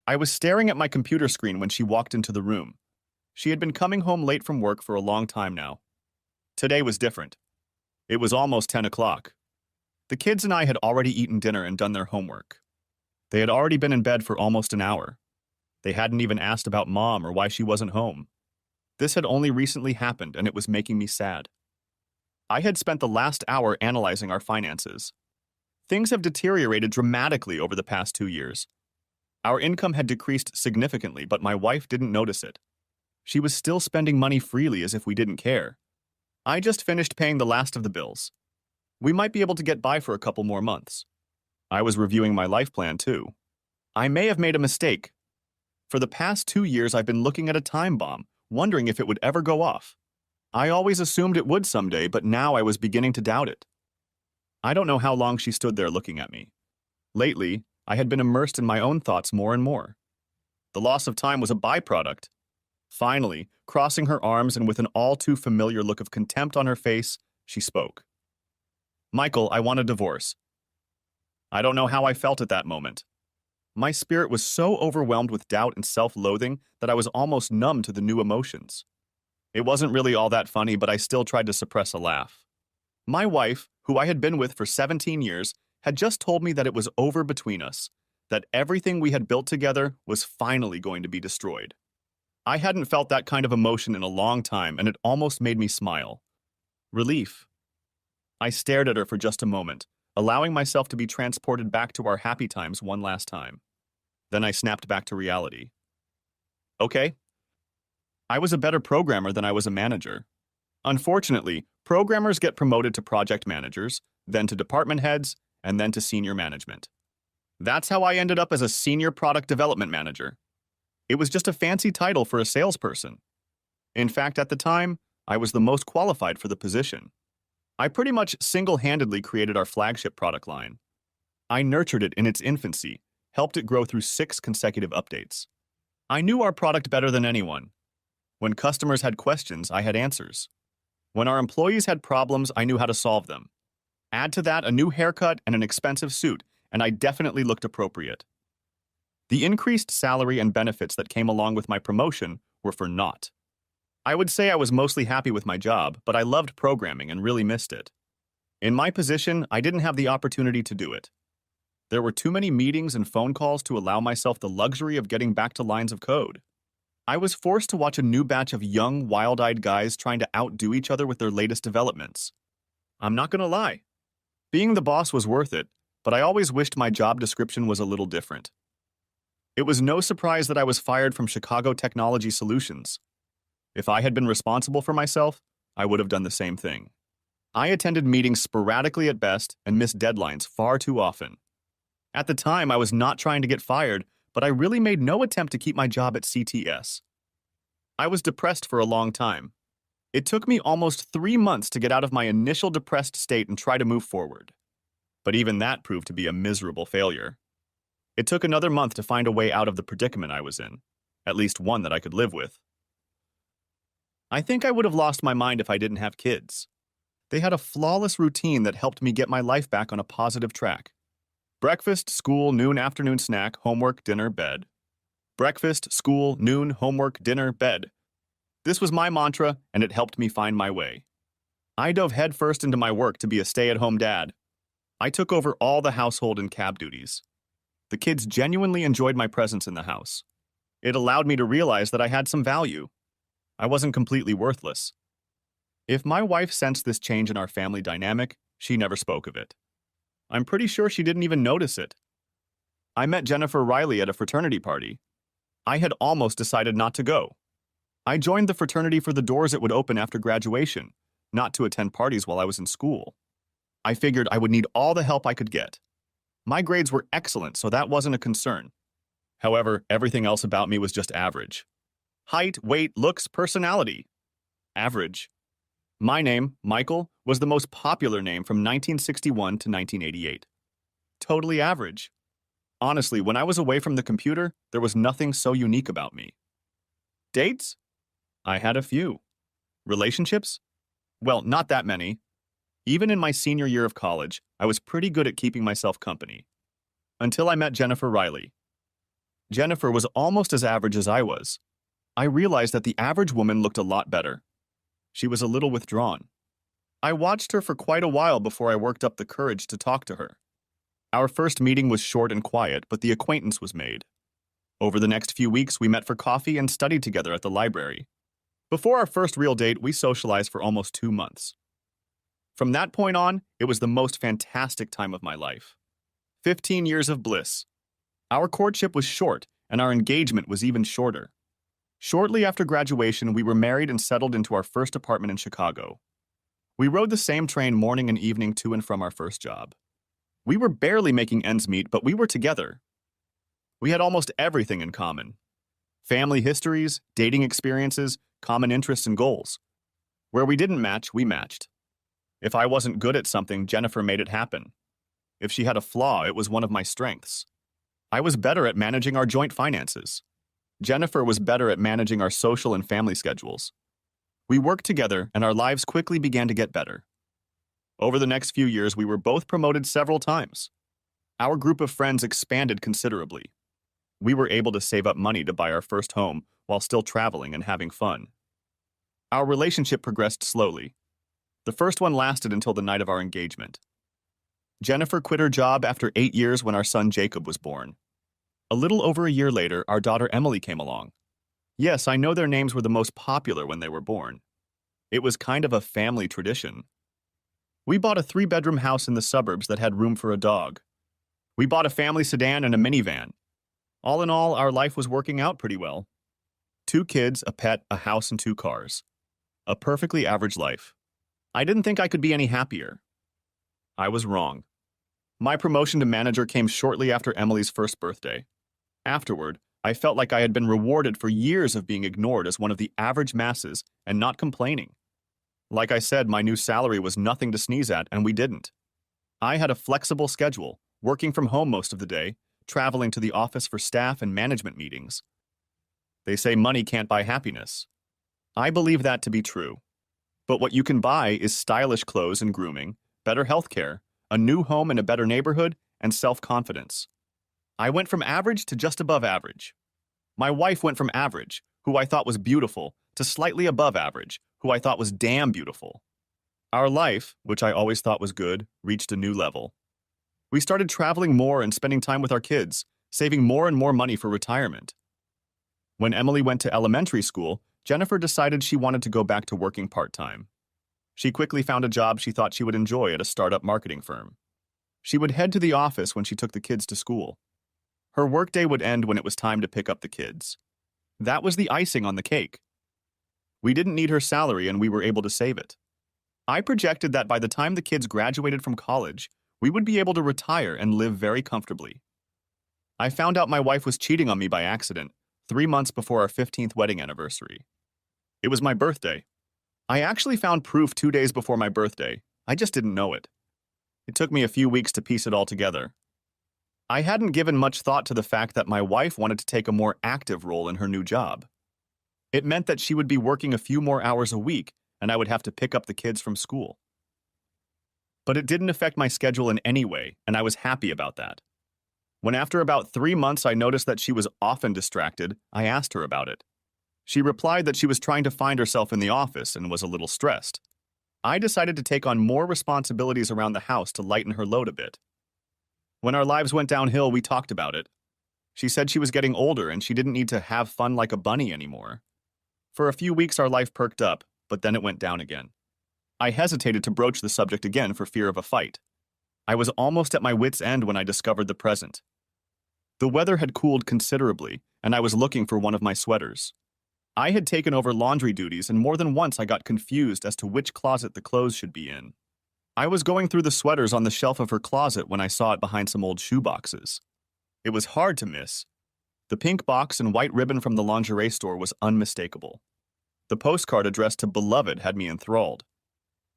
I was staring at my computer screen when she walked into the room. She had been coming home late from work for a long time now. Today was different. It was almost 10 o'clock. The kids and I had already eaten dinner and done their homework. They had already been in bed for almost an hour. They hadn't even asked about Mom or why she wasn't home. This had only recently happened, and it was making me sad. I had spent the last hour analyzing our finances. Things have deteriorated dramatically over the past 2 years. Our income had decreased significantly, but my wife didn't notice it. She was still spending money freely as if we didn't care. I just finished paying the last of the bills. We might be able to get by for a couple more months. I was reviewing my life plan, too. I may have made a mistake. For the past 2 years, I've been looking at a time bomb, wondering if it would ever go off. I always assumed it would someday, but now I was beginning to doubt it. I don't know how long she stood there looking at me. Lately, I had been immersed in my own thoughts more and more. The loss of time was a byproduct. Finally, crossing her arms and with an all-too-familiar look of contempt on her face, she spoke. "Michael, I want a divorce." I don't know how I felt at that moment. My spirit was so overwhelmed with doubt and self-loathing that I was almost numb to the new emotions. It wasn't really all that funny, but I still tried to suppress a laugh. My wife, who I had been with for 17 years, had just told me that it was over between us, that everything we had built together was finally going to be destroyed. I hadn't felt that kind of emotion in a long time, and it almost made me smile. Relief. I stared at her for just a moment, allowing myself to be transported back to our happy times one last time. Then I snapped back to reality. Okay. I was a better programmer than I was a manager. Unfortunately, programmers get promoted to project managers, then to department heads, and then to senior management. That's how I ended up as a senior product development manager. It was just a fancy title for a salesperson. In fact, at the time, I was the most qualified for the position. I pretty much single-handedly created our flagship product line. I nurtured it in its infancy, helped it grow through 6 consecutive updates. I knew our product better than anyone. When customers had questions, I had answers. When our employees had problems, I knew how to solve them. Add to that a new haircut and an expensive suit, and I definitely looked appropriate. The increased salary and benefits that came along with my promotion were for naught. I would say I was mostly happy with my job, but I loved programming and really missed it. In my position, I didn't have the opportunity to do it. There were too many meetings and phone calls to allow myself the luxury of getting back to lines of code. I was forced to watch a new batch of young, wild-eyed guys trying to outdo each other with their latest developments. I'm not gonna lie. Being the boss was worth it, but I always wished my job description was a little different. It was no surprise that I was fired from Chicago Technology Solutions. If I had been responsible for myself, I would have done the same thing. I attended meetings sporadically at best and missed deadlines far too often. At the time, I was not trying to get fired, but I really made no attempt to keep my job at CTS. I was depressed for a long time. It took me almost 3 months to get out of my initial depressed state and try to move forward. But even that proved to be a miserable failure. It took another month to find a way out of the predicament I was in, at least one that I could live with. I think I would have lost my mind if I didn't have kids. They had a flawless routine that helped me get my life back on a positive track. Breakfast, school, noon, afternoon snack, homework, dinner, bed. Breakfast, school, noon, homework, dinner, bed. This was my mantra, and it helped me find my way. I dove headfirst into my work to be a stay-at-home dad. I took over all the household and cab duties. The kids genuinely enjoyed my presence in the house. It allowed me to realize that I had some value. I wasn't completely worthless. If my wife sensed this change in our family dynamic, she never spoke of it. I'm pretty sure she didn't even notice it. I met Jennifer Riley at a fraternity party. I had almost decided not to go. I joined the fraternity for the doors it would open after graduation, not to attend parties while I was in school. I figured I would need all the help I could get. My grades were excellent, so that wasn't a concern. However, everything else about me was just average. Height, weight, looks, personality. Average. My name, Michael, was the most popular name from 1961 to 1988. Totally average. Honestly, when I was away from the computer, there was nothing so unique about me. Dates? I had a few. Relationships? Well, not that many. Even in my senior year of college, I was pretty good at keeping myself company. Until I met Jennifer Riley. Jennifer was almost as average as I was. I realized that the average woman looked a lot better. She was a little withdrawn. I watched her for quite a while before I worked up the courage to talk to her. Our first meeting was short and quiet, but the acquaintance was made. Over the next few weeks, we met for coffee and studied together at the library. Before our first real date, we socialized for almost 2 months. From that point on, it was the most fantastic time of my life. 15 years of bliss. Our courtship was short, and our engagement was even shorter. Shortly after graduation, we were married and settled into our first apartment in Chicago. We rode the same train morning and evening to and from our first job. We were barely making ends meet, but we were together. We had almost everything in common. Family histories, dating experiences, common interests and goals. Where we didn't match, we matched. If I wasn't good at something, Jennifer made it happen. If she had a flaw, it was one of my strengths. I was better at managing our joint finances. Jennifer was better at managing our social and family schedules. We worked together, and our lives quickly began to get better. Over the next few years, we were both promoted several times. Our group of friends expanded considerably. We were able to save up money to buy our first home while still traveling and having fun. Our relationship progressed slowly. The first one lasted until the night of our engagement. Jennifer quit her job after 8 years when our son Jacob was born. A little over a year later, our daughter Emily came along. Yes, I know their names were the most popular when they were born. It was kind of a family tradition. We bought a 3-bedroom house in the suburbs that had room for a dog. We bought a family sedan and a minivan. All in all, our life was working out pretty well. 2 kids, a pet, a house, and 2 cars. A perfectly average life. I didn't think I could be any happier. I was wrong. My promotion to manager came shortly after Emily's first birthday. Afterward, I felt like I had been rewarded for years of being ignored as one of the average masses and not complaining. Like I said, my new salary was nothing to sneeze at, and we didn't. I had a flexible schedule, working from home most of the day, traveling to the office for staff and management meetings. They say money can't buy happiness. I believe that to be true. But what you can buy is stylish clothes and grooming, better health care, a new home in a better neighborhood, and self-confidence. I went from average to just above average. My wife went from average, who I thought was beautiful, to slightly above average, who I thought was damn beautiful. Our life, which I always thought was good, reached a new level. We started traveling more and spending time with our kids, saving more and more money for retirement. When Emily went to elementary school, Jennifer decided she wanted to go back to working part-time. She quickly found a job she thought she would enjoy at a startup marketing firm. She would head to the office when she took the kids to school. Her workday would end when it was time to pick up the kids. That was the icing on the cake. We didn't need her salary and we were able to save it. I projected that by the time the kids graduated from college, we would be able to retire and live very comfortably. I found out my wife was cheating on me by accident 3 months before our 15th wedding anniversary. It was my birthday. I actually found proof 2 days before my birthday. I just didn't know it. It took me a few weeks to piece it all together. I hadn't given much thought to the fact that my wife wanted to take a more active role in her new job. It meant that she would be working a few more hours a week, and I would have to pick up the kids from school. But it didn't affect my schedule in any way, and I was happy about that. When after about 3 months I noticed that she was often distracted, I asked her about it. She replied that she was trying to find herself in the office and was a little stressed. I decided to take on more responsibilities around the house to lighten her load a bit. When our lives went downhill, we talked about it. She said she was getting older and she didn't need to have fun like a bunny anymore. For a few weeks our life perked up, but then it went down again. I hesitated to broach the subject again for fear of a fight. I was almost at my wit's end when I discovered the present. The weather had cooled considerably, and I was looking for one of my sweaters. I had taken over laundry duties, and more than once I got confused as to which closet the clothes should be in. I was going through the sweaters on the shelf of her closet when I saw it behind some old shoe boxes. It was hard to miss. The pink box and white ribbon from the lingerie store was unmistakable. The postcard addressed to Beloved had me enthralled.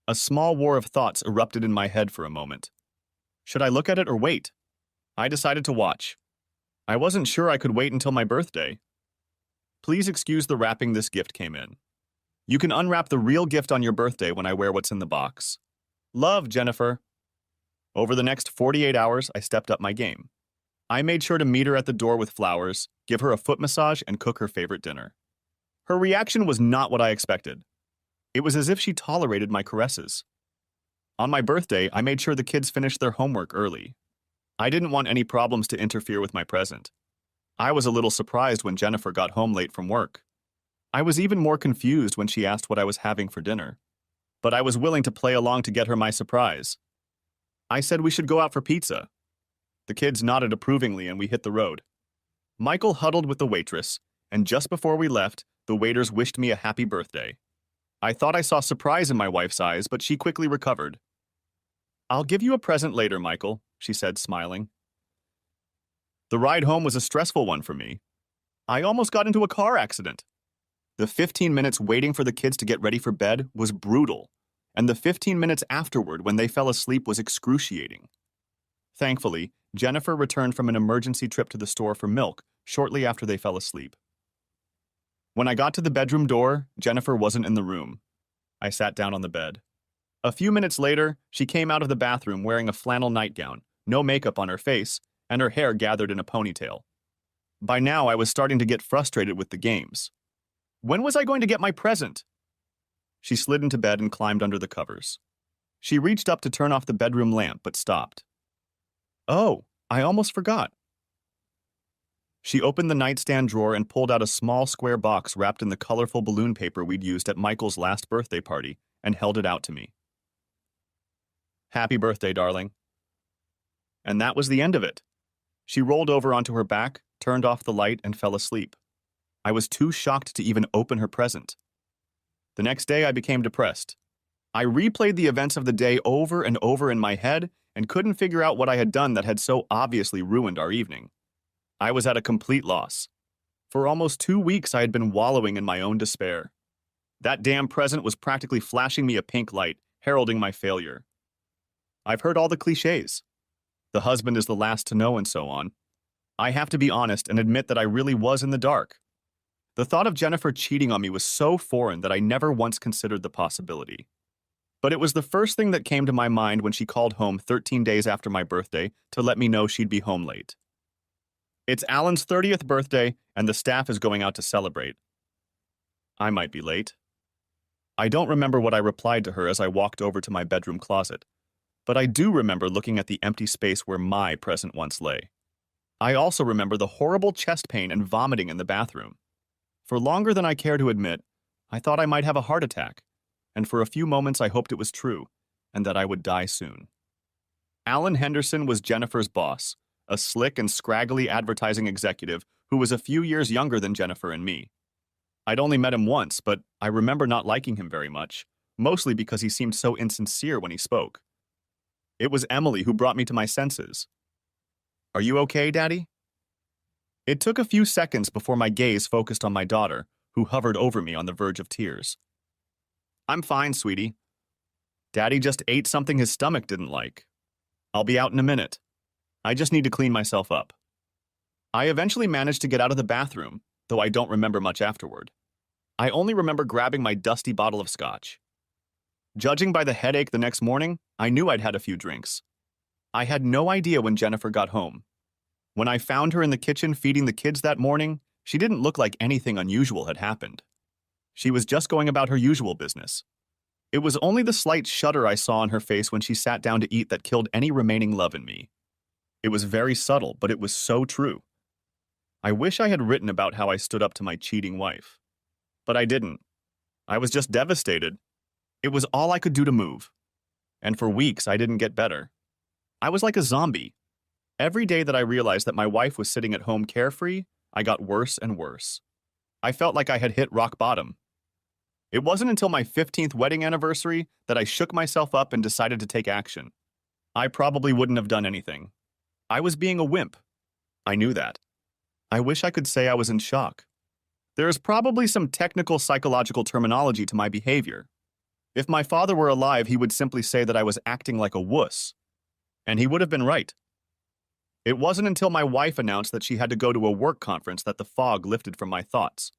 A small war of thoughts erupted in my head for a moment. Should I look at it or wait? I decided to watch. I wasn't sure I could wait until my birthday. Please excuse the wrapping this gift came in. You can unwrap the real gift on your birthday when I wear what's in the box. Love, Jennifer. Over the next 48 hours, I stepped up my game. I made sure to meet her at the door with flowers, give her a foot massage, and cook her favorite dinner. Her reaction was not what I expected. It was as if she tolerated my caresses. On my birthday, I made sure the kids finished their homework early. I didn't want any problems to interfere with my present. I was a little surprised when Jennifer got home late from work. I was even more confused when she asked what I was having for dinner. But I was willing to play along to get her my surprise. I said we should go out for pizza. The kids nodded approvingly and we hit the road. Michael huddled with the waitress, and just before we left, the waiters wished me a happy birthday. I thought I saw surprise in my wife's eyes, but she quickly recovered. "I'll give you a present later, Michael," she said, smiling. The ride home was a stressful one for me. I almost got into a car accident. The 15 minutes waiting for the kids to get ready for bed was brutal, and the 15 minutes afterward when they fell asleep was excruciating. Thankfully, Jennifer returned from an emergency trip to the store for milk shortly after they fell asleep. When I got to the bedroom door, Jennifer wasn't in the room. I sat down on the bed. A few minutes later, she came out of the bathroom wearing a flannel nightgown, no makeup on her face, and her hair gathered in a ponytail. By now, I was starting to get frustrated with the games. When was I going to get my present? She slid into bed and climbed under the covers. She reached up to turn off the bedroom lamp, but stopped. "Oh, I almost forgot." She opened the nightstand drawer and pulled out a small square box wrapped in the colorful balloon paper we'd used at Michael's last birthday party and held it out to me. "Happy birthday, darling." And that was the end of it. She rolled over onto her back, turned off the light, and fell asleep. I was too shocked to even open her present. The next day, I became depressed. I replayed the events of the day over and over in my head and couldn't figure out what I had done that had so obviously ruined our evening. I was at a complete loss. For almost 2 weeks, I had been wallowing in my own despair. That damn present was practically flashing me a pink light, heralding my failure. I've heard all the cliches. The husband is the last to know and so on. I have to be honest and admit that I really was in the dark. The thought of Jennifer cheating on me was so foreign that I never once considered the possibility. But it was the first thing that came to my mind when she called home 13 days after my birthday to let me know she'd be home late. "It's Alan's 30th birthday, and the staff is going out to celebrate. I might be late." I don't remember what I replied to her as I walked over to my bedroom closet, but I do remember looking at the empty space where my present once lay. I also remember the horrible chest pain and vomiting in the bathroom. For longer than I care to admit, I thought I might have a heart attack, and for a few moments I hoped it was true, and that I would die soon. Alan Henderson was Jennifer's boss, a slick and scraggly advertising executive who was a few years younger than Jennifer and me. I'd only met him once, but I remember not liking him very much, mostly because he seemed so insincere when he spoke. It was Emily who brought me to my senses. "Are you okay, Daddy?" It took a few seconds before my gaze focused on my daughter, who hovered over me on the verge of tears. "I'm fine, sweetie. Daddy just ate something his stomach didn't like. I'll be out in a minute. I just need to clean myself up." I eventually managed to get out of the bathroom, though I don't remember much afterward. I only remember grabbing my dusty bottle of scotch. Judging by the headache the next morning, I knew I'd had a few drinks. I had no idea when Jennifer got home. When I found her in the kitchen feeding the kids that morning, she didn't look like anything unusual had happened. She was just going about her usual business. It was only the slight shudder I saw on her face when she sat down to eat that killed any remaining love in me. It was very subtle, but it was so true. I wish I had written about how I stood up to my cheating wife. But I didn't. I was just devastated. It was all I could do to move. And for weeks, I didn't get better. I was like a zombie. Every day that I realized that my wife was sitting at home carefree, I got worse and worse. I felt like I had hit rock bottom. It wasn't until my 15th wedding anniversary that I shook myself up and decided to take action. I probably wouldn't have done anything. I was being a wimp. I knew that. I wish I could say I was in shock. There is probably some technical psychological terminology to my behavior. If my father were alive, he would simply say that I was acting like a wuss. And he would have been right. It wasn't until my wife announced that she had to go to a work conference that the fog lifted from my thoughts.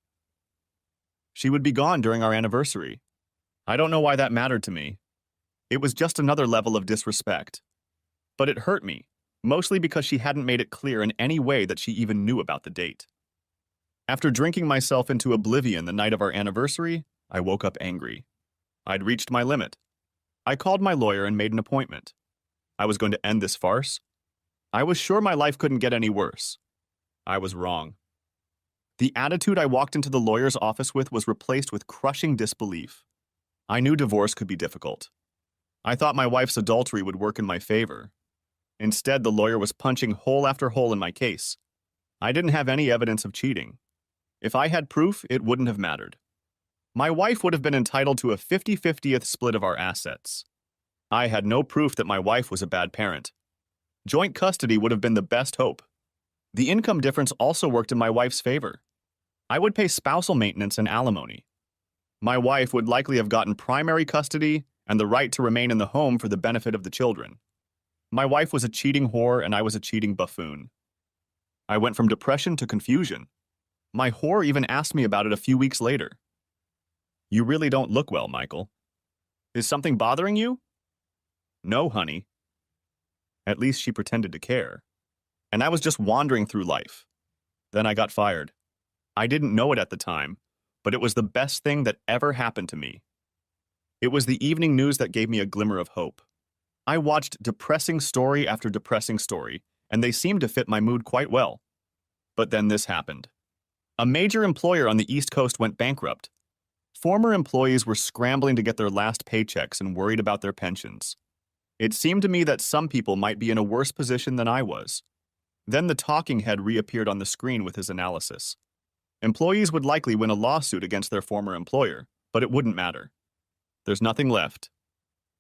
She would be gone during our anniversary. I don't know why that mattered to me. It was just another level of disrespect. But it hurt me. mostly because she hadn't made it clear in any way that she even knew about the date. After drinking myself into oblivion the night of our anniversary, I woke up angry. I'd reached my limit. I called my lawyer and made an appointment. I was going to end this farce. I was sure my life couldn't get any worse. I was wrong. The attitude I walked into the lawyer's office with was replaced with crushing disbelief. I knew divorce could be difficult. I thought my wife's adultery would work in my favor. Instead, the lawyer was punching hole after hole in my case. I didn't have any evidence of cheating. If I had proof, it wouldn't have mattered. My wife would have been entitled to a 50-50th split of our assets. I had no proof that my wife was a bad parent. Joint custody would have been the best hope. The income difference also worked in my wife's favor. I would pay spousal maintenance and alimony. My wife would likely have gotten primary custody and the right to remain in the home for the benefit of the children. My wife was a cheating whore and I was a cheating buffoon. I went from depression to confusion. My whore even asked me about it a few weeks later. "You really don't look well, Michael. Is something bothering you?" "No, honey." At least she pretended to care. And I was just wandering through life. Then I got fired. I didn't know it at the time, but it was the best thing that ever happened to me. It was the evening news that gave me a glimmer of hope. I watched depressing story after depressing story, and they seemed to fit my mood quite well. But then this happened. A major employer on the East Coast went bankrupt. Former employees were scrambling to get their last paychecks and worried about their pensions. It seemed to me that some people might be in a worse position than I was. Then the talking head reappeared on the screen with his analysis. Employees would likely win a lawsuit against their former employer, but it wouldn't matter. There's nothing left.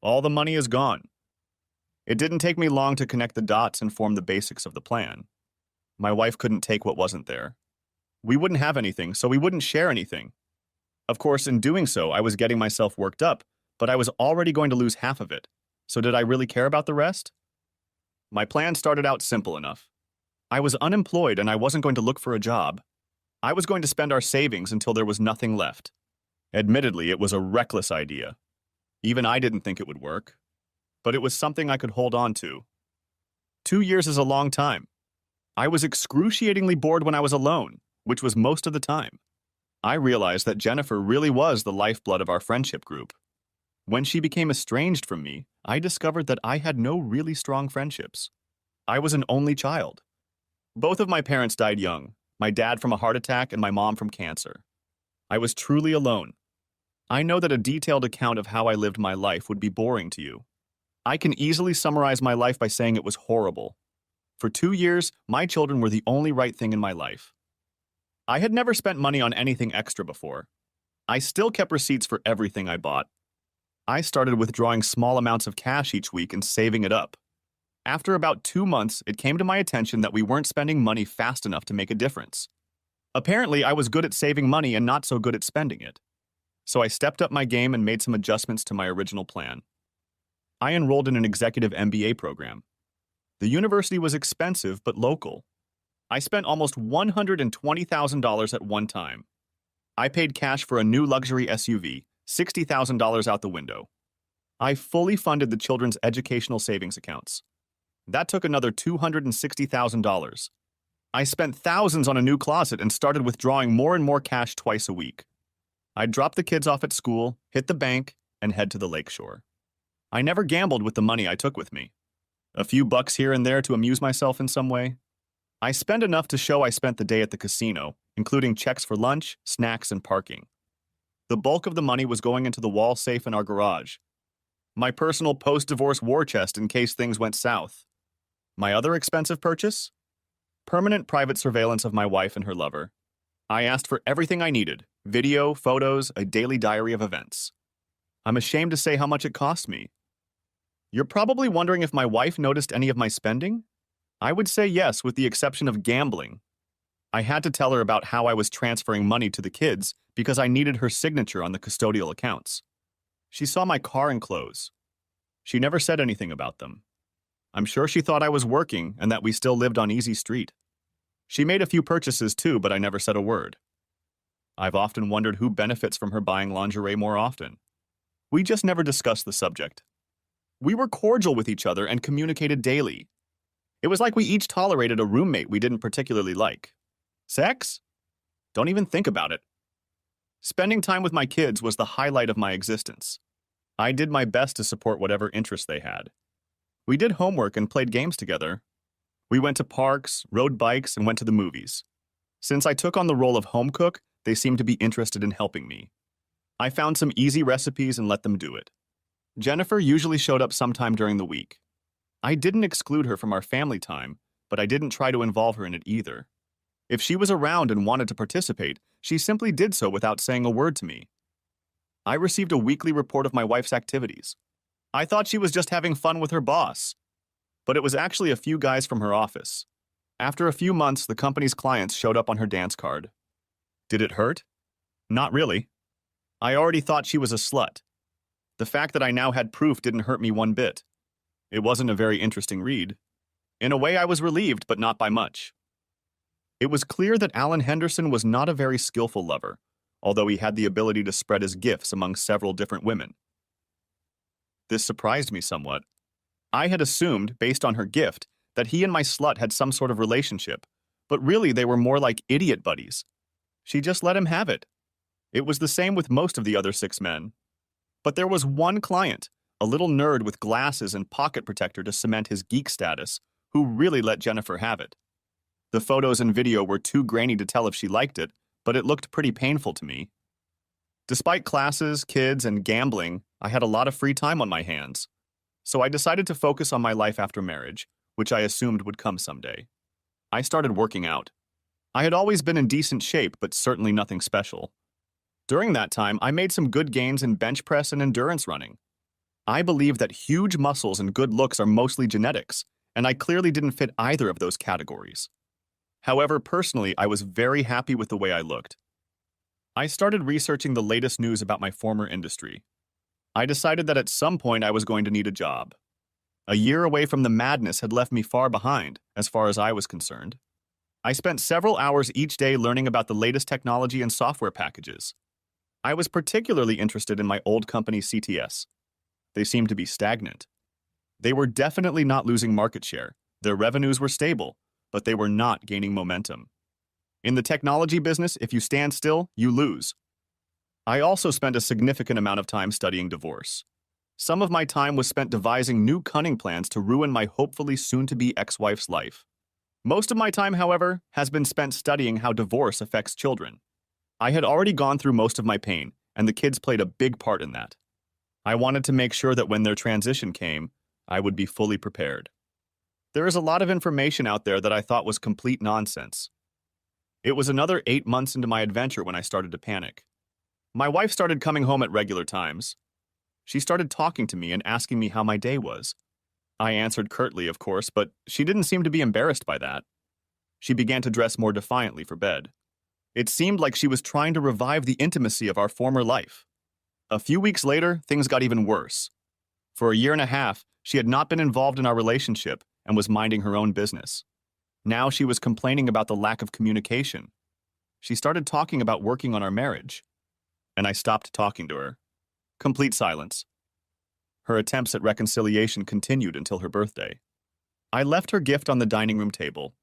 All the money is gone. It didn't take me long to connect the dots and form the basics of the plan. My wife couldn't take what wasn't there. We wouldn't have anything, so we wouldn't share anything. Of course, in doing so, I was getting myself worked up, but I was already going to lose half of it. So did I really care about the rest? My plan started out simple enough. I was unemployed and I wasn't going to look for a job. I was going to spend our savings until there was nothing left. Admittedly, it was a reckless idea. Even I didn't think it would work. But it was something I could hold on to. 2 years is a long time. I was excruciatingly bored when I was alone, which was most of the time. I realized that Jennifer really was the lifeblood of our friendship group. When she became estranged from me, I discovered that I had no really strong friendships. I was an only child. Both of my parents died young, my dad from a heart attack and my mom from cancer. I was truly alone. I know that a detailed account of how I lived my life would be boring to you. I can easily summarize my life by saying it was horrible. For 2 years, my children were the only right thing in my life. I had never spent money on anything extra before. I still kept receipts for everything I bought. I started withdrawing small amounts of cash each week and saving it up. After about 2 months, it came to my attention that we weren't spending money fast enough to make a difference. Apparently, I was good at saving money and not so good at spending it. So I stepped up my game and made some adjustments to my original plan. I enrolled in an executive MBA program. The university was expensive but local. I spent almost $120,000 at one time. I paid cash for a new luxury SUV, $60,000 out the window. I fully funded the children's educational savings accounts. That took another $260,000. I spent thousands on a new closet and started withdrawing more and more cash twice a week. I'd drop the kids off at school, hit the bank, and head to the lakeshore. I never gambled with the money I took with me. A few bucks here and there to amuse myself in some way. I spent enough to show I spent the day at the casino, including checks for lunch, snacks, and parking. The bulk of the money was going into the wall safe in our garage. My personal post-divorce war chest in case things went south. My other expensive purchase? Permanent private surveillance of my wife and her lover. I asked for everything I needed: video, photos, a daily diary of events. I'm ashamed to say how much it cost me. You're probably wondering if my wife noticed any of my spending? I would say yes, with the exception of gambling. I had to tell her about how I was transferring money to the kids because I needed her signature on the custodial accounts. She saw my car and clothes. She never said anything about them. I'm sure she thought I was working and that we still lived on Easy Street. She made a few purchases too, but I never said a word. I've often wondered who benefits from her buying lingerie more often. We just never discussed the subject. We were cordial with each other and communicated daily. It was like we each tolerated a roommate we didn't particularly like. Sex? Don't even think about it. Spending time with my kids was the highlight of my existence. I did my best to support whatever interests they had. We did homework and played games together. We went to parks, rode bikes, and went to the movies. Since I took on the role of home cook, they seemed to be interested in helping me. I found some easy recipes and let them do it. Jennifer usually showed up sometime during the week. I didn't exclude her from our family time, but I didn't try to involve her in it either. If she was around and wanted to participate, she simply did so without saying a word to me. I received a weekly report of my wife's activities. I thought she was just having fun with her boss, but it was actually a few guys from her office. After a few months, the company's clients showed up on her dance card. Did it hurt? Not really. I already thought she was a slut. The fact that I now had proof didn't hurt me one bit. It wasn't a very interesting read. In a way, I was relieved, but not by much. It was clear that Alan Henderson was not a very skillful lover, although he had the ability to spread his gifts among several different women. This surprised me somewhat. I had assumed, based on her gift, that he and my slut had some sort of relationship, but really they were more like idiot buddies. She just let him have it. It was the same with most of the other 6 men. But there was one client, a little nerd with glasses and pocket protector to cement his geek status, who really let Jennifer have it. The photos and video were too grainy to tell if she liked it, but it looked pretty painful to me. Despite classes, kids, and gambling, I had a lot of free time on my hands. So I decided to focus on my life after marriage, which I assumed would come someday. I started working out. I had always been in decent shape, but certainly nothing special. During that time, I made some good gains in bench press and endurance running. I believe that huge muscles and good looks are mostly genetics, and I clearly didn't fit either of those categories. However, personally, I was very happy with the way I looked. I started researching the latest news about my former industry. I decided that at some point I was going to need a job. A year away from the madness had left me far behind, as far as I was concerned. I spent several hours each day learning about the latest technology and software packages. I was particularly interested in my old company CTS. They seemed to be stagnant. They were definitely not losing market share. Their revenues were stable, but they were not gaining momentum. In the technology business, if you stand still, you lose. I also spent a significant amount of time studying divorce. Some of my time was spent devising new cunning plans to ruin my hopefully soon-to-be ex-wife's life. Most of my time, however, has been spent studying how divorce affects children. I had already gone through most of my pain, and the kids played a big part in that. I wanted to make sure that when their transition came, I would be fully prepared. There is a lot of information out there that I thought was complete nonsense. It was another 8 months into my adventure when I started to panic. My wife started coming home at regular times. She started talking to me and asking me how my day was. I answered curtly, of course, but she didn't seem to be embarrassed by that. She began to dress more defiantly for bed. It seemed like she was trying to revive the intimacy of our former life. A few weeks later, things got even worse. For a year and a half, she had not been involved in our relationship and was minding her own business. Now she was complaining about the lack of communication. She started talking about working on our marriage, and I stopped talking to her. Complete silence. Her attempts at reconciliation continued until her birthday. I left her gift on the dining room table.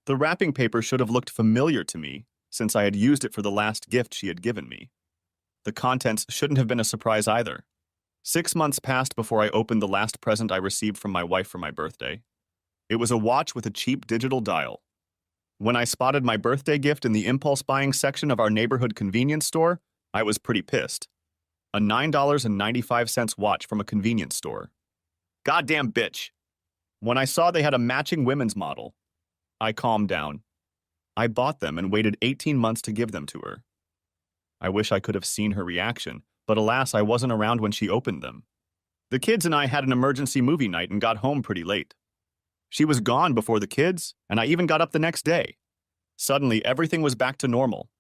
The wrapping paper should have looked familiar to me, since I had used it for the last gift she had given me. The contents shouldn't have been a surprise either. 6 months passed before I opened the last present I received from my wife for my birthday. It was a watch with a cheap digital dial. When I spotted my birthday gift in the impulse buying section of our neighborhood convenience store, I was pretty pissed. A $9.95 watch from a convenience store. Goddamn bitch. When I saw they had a matching women's model, I calmed down. I bought them and waited 18 months to give them to her. I wish I could have seen her reaction, but alas, I wasn't around when she opened them. The kids and I had an emergency movie night and got home pretty late. She was gone before the kids, and I even got up the next day. Suddenly, everything was back to normal.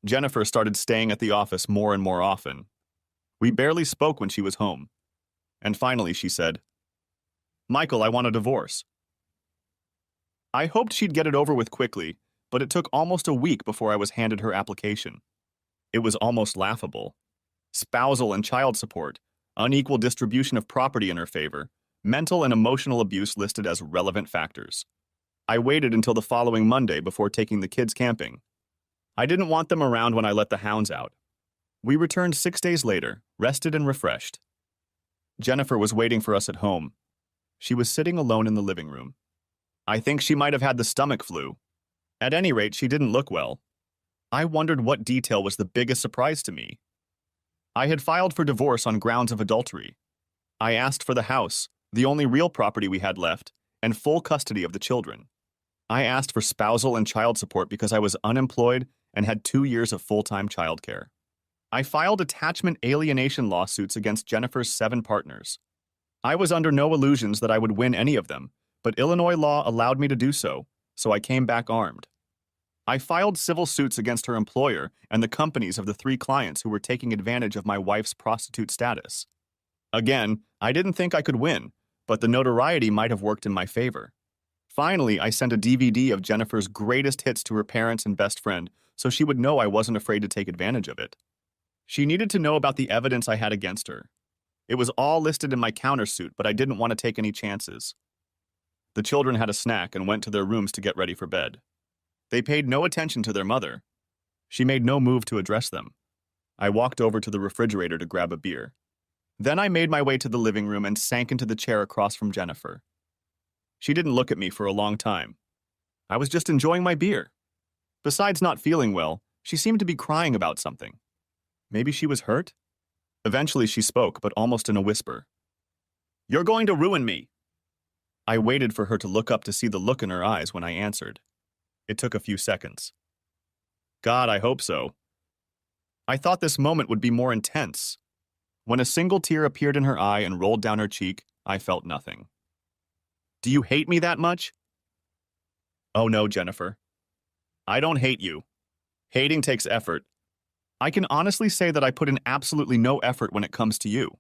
Jennifer started staying at the office more and more often. We barely spoke when she was home. And finally, she said, "Michael, I want a divorce." I hoped she'd get it over with quickly, but it took almost a week before I was handed her application. It was almost laughable. Spousal and child support, unequal distribution of property in her favor, mental and emotional abuse listed as relevant factors. I waited until the following Monday before taking the kids camping. I didn't want them around when I let the hounds out. We returned 6 days later, rested and refreshed. Jennifer was waiting for us at home. She was sitting alone in the living room. I think she might have had the stomach flu. At any rate, she didn't look well. I wondered what detail was the biggest surprise to me. I had filed for divorce on grounds of adultery. I asked for the house, the only real property we had left, and full custody of the children. I asked for spousal and child support because I was unemployed and had 2 years of full-time childcare. I filed attachment alienation lawsuits against Jennifer's 7 partners. I was under no illusions that I would win any of them, but Illinois law allowed me to do so, so I came back armed. I filed civil suits against her employer and the companies of the 3 clients who were taking advantage of my wife's prostitute status. Again, I didn't think I could win, but the notoriety might have worked in my favor. Finally, I sent a DVD of Jennifer's greatest hits to her parents and best friend so she would know I wasn't afraid to take advantage of it. She needed to know about the evidence I had against her. It was all listed in my countersuit, but I didn't want to take any chances. The children had a snack and went to their rooms to get ready for bed. They paid no attention to their mother. She made no move to address them. I walked over to the refrigerator to grab a beer. Then I made my way to the living room and sank into the chair across from Jennifer. She didn't look at me for a long time. I was just enjoying my beer. Besides not feeling well, she seemed to be crying about something. Maybe she was hurt? Eventually she spoke, but almost in a whisper. "You're going to ruin me." I waited for her to look up to see the look in her eyes when I answered. It took a few seconds. God, I hope so. I thought this moment would be more intense. When a single tear appeared in her eye and rolled down her cheek, I felt nothing. "Do you hate me that much?" "Oh no, Jennifer. I don't hate you. Hating takes effort. I can honestly say that I put in absolutely no effort when it comes to you.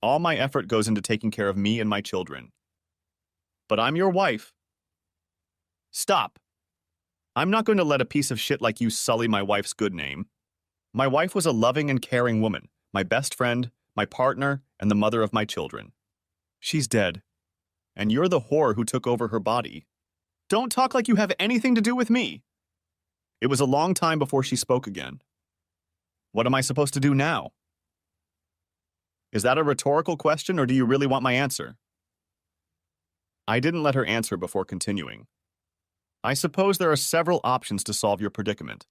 All my effort goes into taking care of me and my children. But I'm your wife." "Stop. I'm not going to let a piece of shit like you sully my wife's good name. My wife was a loving and caring woman, my best friend, my partner, and the mother of my children. She's dead. And you're the whore who took over her body. Don't talk like you have anything to do with me." It was a long time before she spoke again. "What am I supposed to do now?" Is that a rhetorical question, or do you really want my answer? I didn't let her answer before continuing. "I suppose there are several options to solve your predicament.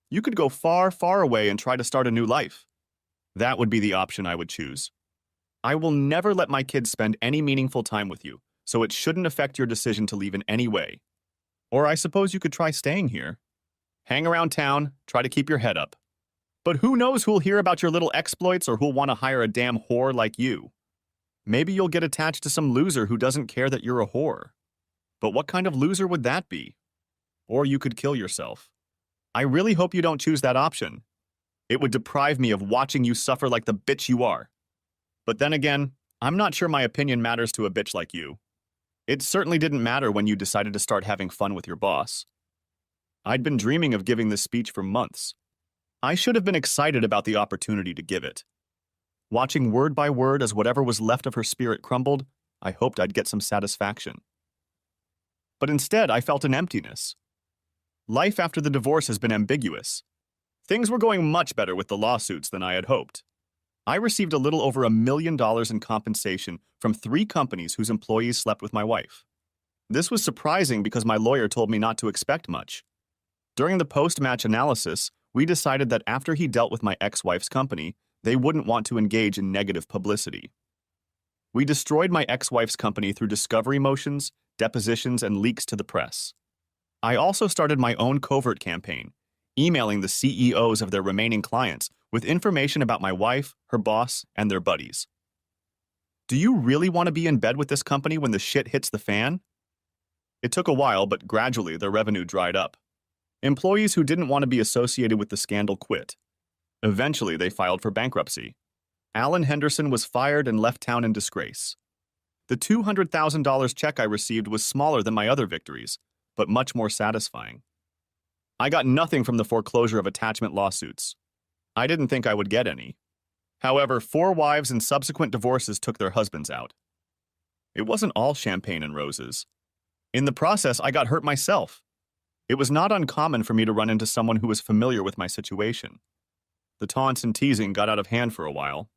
You could go far, far away and try to start a new life. That would be the option I would choose. I will never let my kids spend any meaningful time with you, so it shouldn't affect your decision to leave in any way. Or I suppose you could try staying here. Hang around town, try to keep your head up. But who knows who'll hear about your little exploits or who'll want to hire a damn whore like you. Maybe you'll get attached to some loser who doesn't care that you're a whore. But what kind of loser would that be? Or you could kill yourself. I really hope you don't choose that option. It would deprive me of watching you suffer like the bitch you are. But then again, I'm not sure my opinion matters to a bitch like you. It certainly didn't matter when you decided to start having fun with your boss. I'd been dreaming of giving this speech for months. I should have been excited about the opportunity to give it. Watching word by word as whatever was left of her spirit crumbled, I hoped I'd get some satisfaction. But instead, I felt an emptiness. Life after the divorce has been ambiguous. Things were going much better with the lawsuits than I had hoped. I received a little over $1 million in compensation from 3 companies whose employees slept with my wife. This was surprising because my lawyer told me not to expect much. During the post-match analysis, we decided that after he dealt with my ex-wife's company, they wouldn't want to engage in negative publicity. We destroyed my ex-wife's company through discovery motions, depositions, and leaks to the press. I also started my own covert campaign, emailing the CEOs of their remaining clients with information about my wife, her boss, and their buddies. Do you really want to be in bed with this company when the shit hits the fan? It took a while, but gradually their revenue dried up. Employees who didn't want to be associated with the scandal quit. Eventually, they filed for bankruptcy. Alan Henderson was fired and left town in disgrace. The $200,000 check I received was smaller than my other victories, but much more satisfying. I got nothing from the foreclosure of attachment lawsuits. I didn't think I would get any. However, 4 wives and subsequent divorces took their husbands out. It wasn't all champagne and roses. In the process, I got hurt myself. It was not uncommon for me to run into someone who was familiar with my situation. The taunts and teasing got out of hand for a while.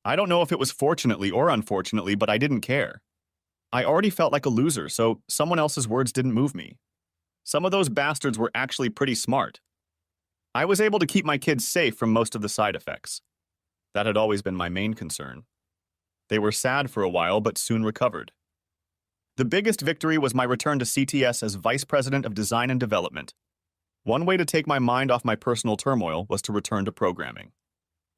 I don't know if it was fortunately or unfortunately, but I didn't care. I already felt like a loser, so someone else's words didn't move me. Some of those bastards were actually pretty smart. I was able to keep my kids safe from most of the side effects. That had always been my main concern. They were sad for a while, but soon recovered. The biggest victory was my return to CTS as Vice President of Design and Development. One way to take my mind off my personal turmoil was to return to programming.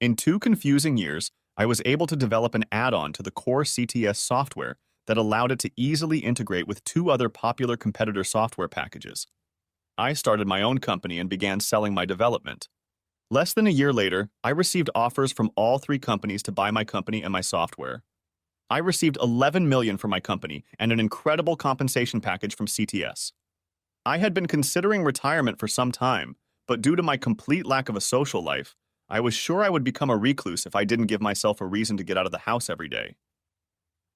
In 2 confusing years, I was able to develop an add-on to the core CTS software that allowed it to easily integrate with 2 other popular competitor software packages. I started my own company and began selling my development. Less than a year later, I received offers from all 3 companies to buy my company and my software. I received $11 million for my company and an incredible compensation package from CTS. I had been considering retirement for some time, but due to my complete lack of a social life, I was sure I would become a recluse if I didn't give myself a reason to get out of the house every day.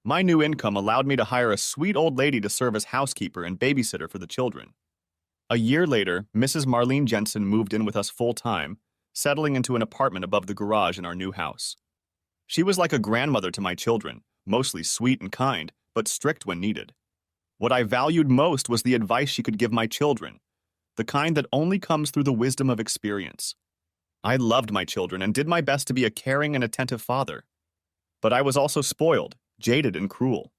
My new income allowed me to hire a sweet old lady to serve as housekeeper and babysitter for the children. A year later, Mrs. Marlene Jensen moved in with us full-time, settling into an apartment above the garage in our new house. She was like a grandmother to my children, mostly sweet and kind, but strict when needed. What I valued most was the advice she could give my children, the kind that only comes through the wisdom of experience. I loved my children and did my best to be a caring and attentive father. But I was also spoiled, jaded, and cruel.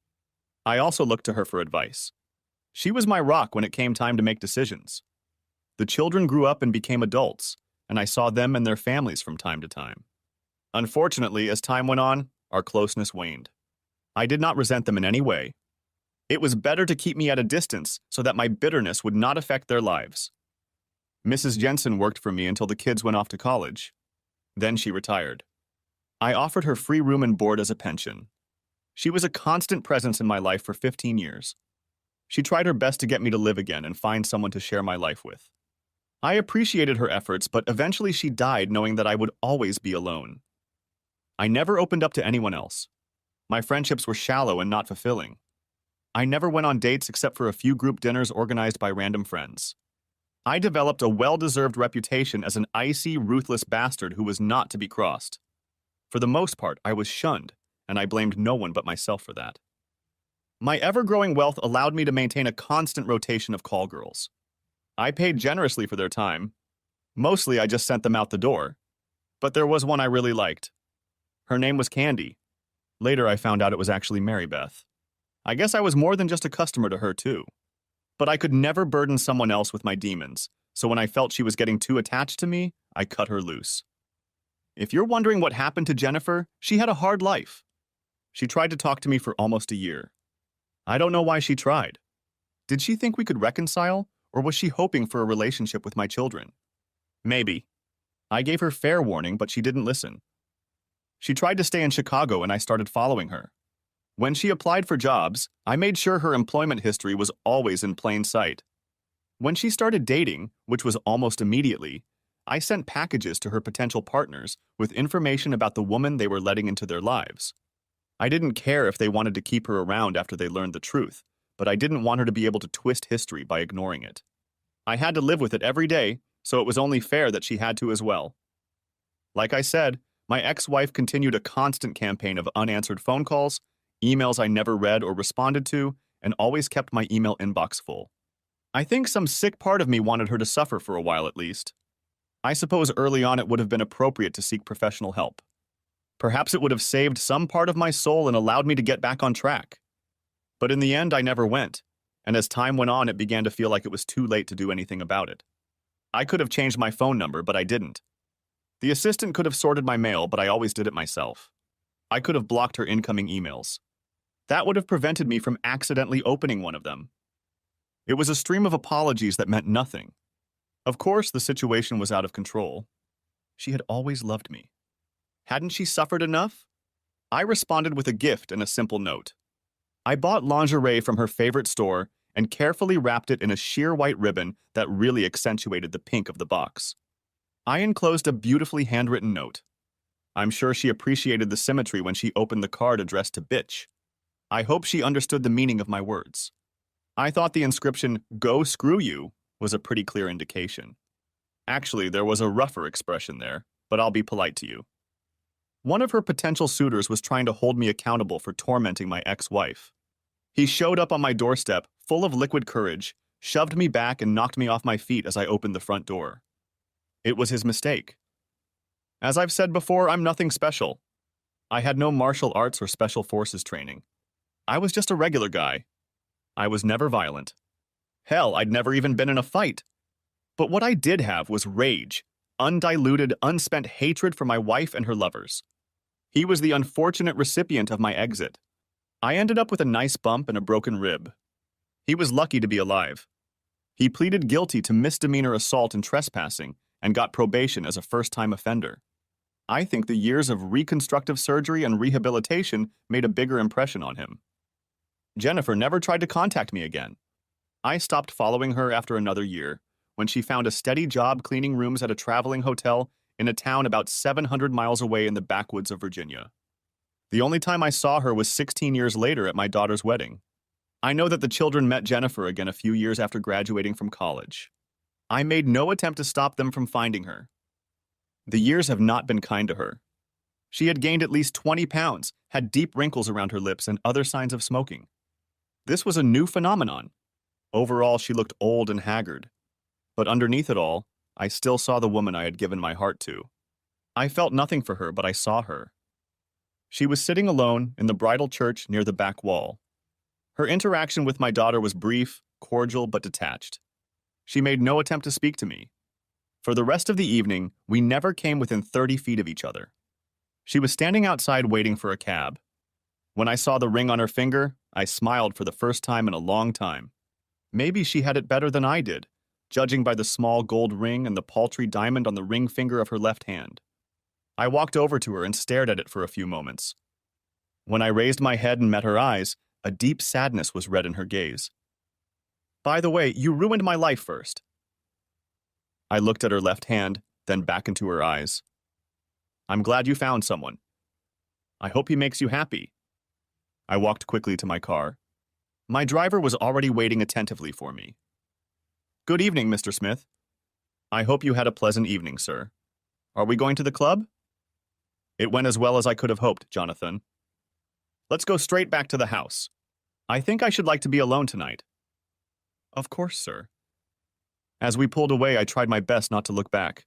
I also looked to her for advice. She was my rock when it came time to make decisions. The children grew up and became adults, and I saw them and their families from time to time. Unfortunately, as time went on, our closeness waned. I did not resent them in any way. It was better to keep me at a distance so that my bitterness would not affect their lives. Mrs. Jensen worked for me until the kids went off to college. Then she retired. I offered her free room and board as a pension. She was a constant presence in my life for 15 years. She tried her best to get me to live again and find someone to share my life with. I appreciated her efforts, but eventually she died knowing that I would always be alone. I never opened up to anyone else. My friendships were shallow and not fulfilling. I never went on dates except for a few group dinners organized by random friends. I developed a well-deserved reputation as an icy, ruthless bastard who was not to be crossed. For the most part, I was shunned, and I blamed no one but myself for that. My ever-growing wealth allowed me to maintain a constant rotation of call girls. I paid generously for their time. Mostly, I just sent them out the door. But there was one I really liked. Her name was Candy. Later, I found out it was actually Mary Beth. I guess I was more than just a customer to her, too. But I could never burden someone else with my demons, so when I felt she was getting too attached to me, I cut her loose. If you're wondering what happened to Jennifer, she had a hard life. She tried to talk to me for almost a year. I don't know why she tried. Did she think we could reconcile, or was she hoping for a relationship with my children? Maybe. I gave her fair warning, but she didn't listen. She tried to stay in Chicago, and I started following her. When she applied for jobs, I made sure her employment history was always in plain sight. When she started dating, which was almost immediately, I sent packages to her potential partners with information about the woman they were letting into their lives. I didn't care if they wanted to keep her around after they learned the truth, but I didn't want her to be able to twist history by ignoring it. I had to live with it every day, so it was only fair that she had to as well. Like I said, my ex-wife continued a constant campaign of unanswered phone calls, emails I never read or responded to, and always kept my email inbox full. I think some sick part of me wanted her to suffer for a while at least. I suppose early on it would have been appropriate to seek professional help. Perhaps it would have saved some part of my soul and allowed me to get back on track. But in the end, I never went, and as time went on, it began to feel like it was too late to do anything about it. I could have changed my phone number, but I didn't. The assistant could have sorted my mail, but I always did it myself. I could have blocked her incoming emails. That would have prevented me from accidentally opening one of them. It was a stream of apologies that meant nothing. Of course, the situation was out of control. She had always loved me. Hadn't she suffered enough? I responded with a gift and a simple note. I bought lingerie from her favorite store and carefully wrapped it in a sheer white ribbon that really accentuated the pink of the box. I enclosed a beautifully handwritten note. I'm sure she appreciated the symmetry when she opened the card addressed to Bitch. I hope she understood the meaning of my words. I thought the inscription, "Go screw you," was a pretty clear indication. Actually, there was a rougher expression there, but I'll be polite to you. One of her potential suitors was trying to hold me accountable for tormenting my ex-wife. He showed up on my doorstep, full of liquid courage, shoved me back and knocked me off my feet as I opened the front door. It was his mistake. As I've said before, I'm nothing special. I had no martial arts or special forces training. I was just a regular guy. I was never violent. Hell, I'd never even been in a fight. But what I did have was rage, undiluted, unspent hatred for my wife and her lovers. He was the unfortunate recipient of my exit. I ended up with a nice bump and a broken rib. He was lucky to be alive. He pleaded guilty to misdemeanor assault and trespassing and got probation as a first-time offender. I think the years of reconstructive surgery and rehabilitation made a bigger impression on him. Jennifer never tried to contact me again. I stopped following her after another year, when she found a steady job cleaning rooms at a traveling hotel in a town about 700 miles away in the backwoods of Virginia. The only time I saw her was 16 years later at my daughter's wedding. I know that the children met Jennifer again a few years after graduating from college. I made no attempt to stop them from finding her. The years have not been kind to her. She had gained at least 20 pounds, had deep wrinkles around her lips, and other signs of smoking. This was a new phenomenon. Overall, she looked old and haggard. But underneath it all, I still saw the woman I had given my heart to. I felt nothing for her, but I saw her. She was sitting alone in the bridal church near the back wall. Her interaction with my daughter was brief, cordial, but detached. She made no attempt to speak to me. For the rest of the evening, we never came within 30 feet of each other. She was standing outside waiting for a cab. When I saw the ring on her finger, I smiled for the first time in a long time. Maybe she had it better than I did, judging by the small gold ring and the paltry diamond on the ring finger of her left hand. I walked over to her and stared at it for a few moments. When I raised my head and met her eyes, a deep sadness was read in her gaze. "By the way, you ruined my life first." I looked at her left hand, then back into her eyes. "I'm glad you found someone. I hope he makes you happy." I walked quickly to my car. My driver was already waiting attentively for me. "Good evening, Mr. Smith. I hope you had a pleasant evening, sir. Are we going to the club?" "It went as well as I could have hoped, Jonathan. Let's go straight back to the house. I think I should like to be alone tonight." "Of course, sir." As we pulled away, I tried my best not to look back,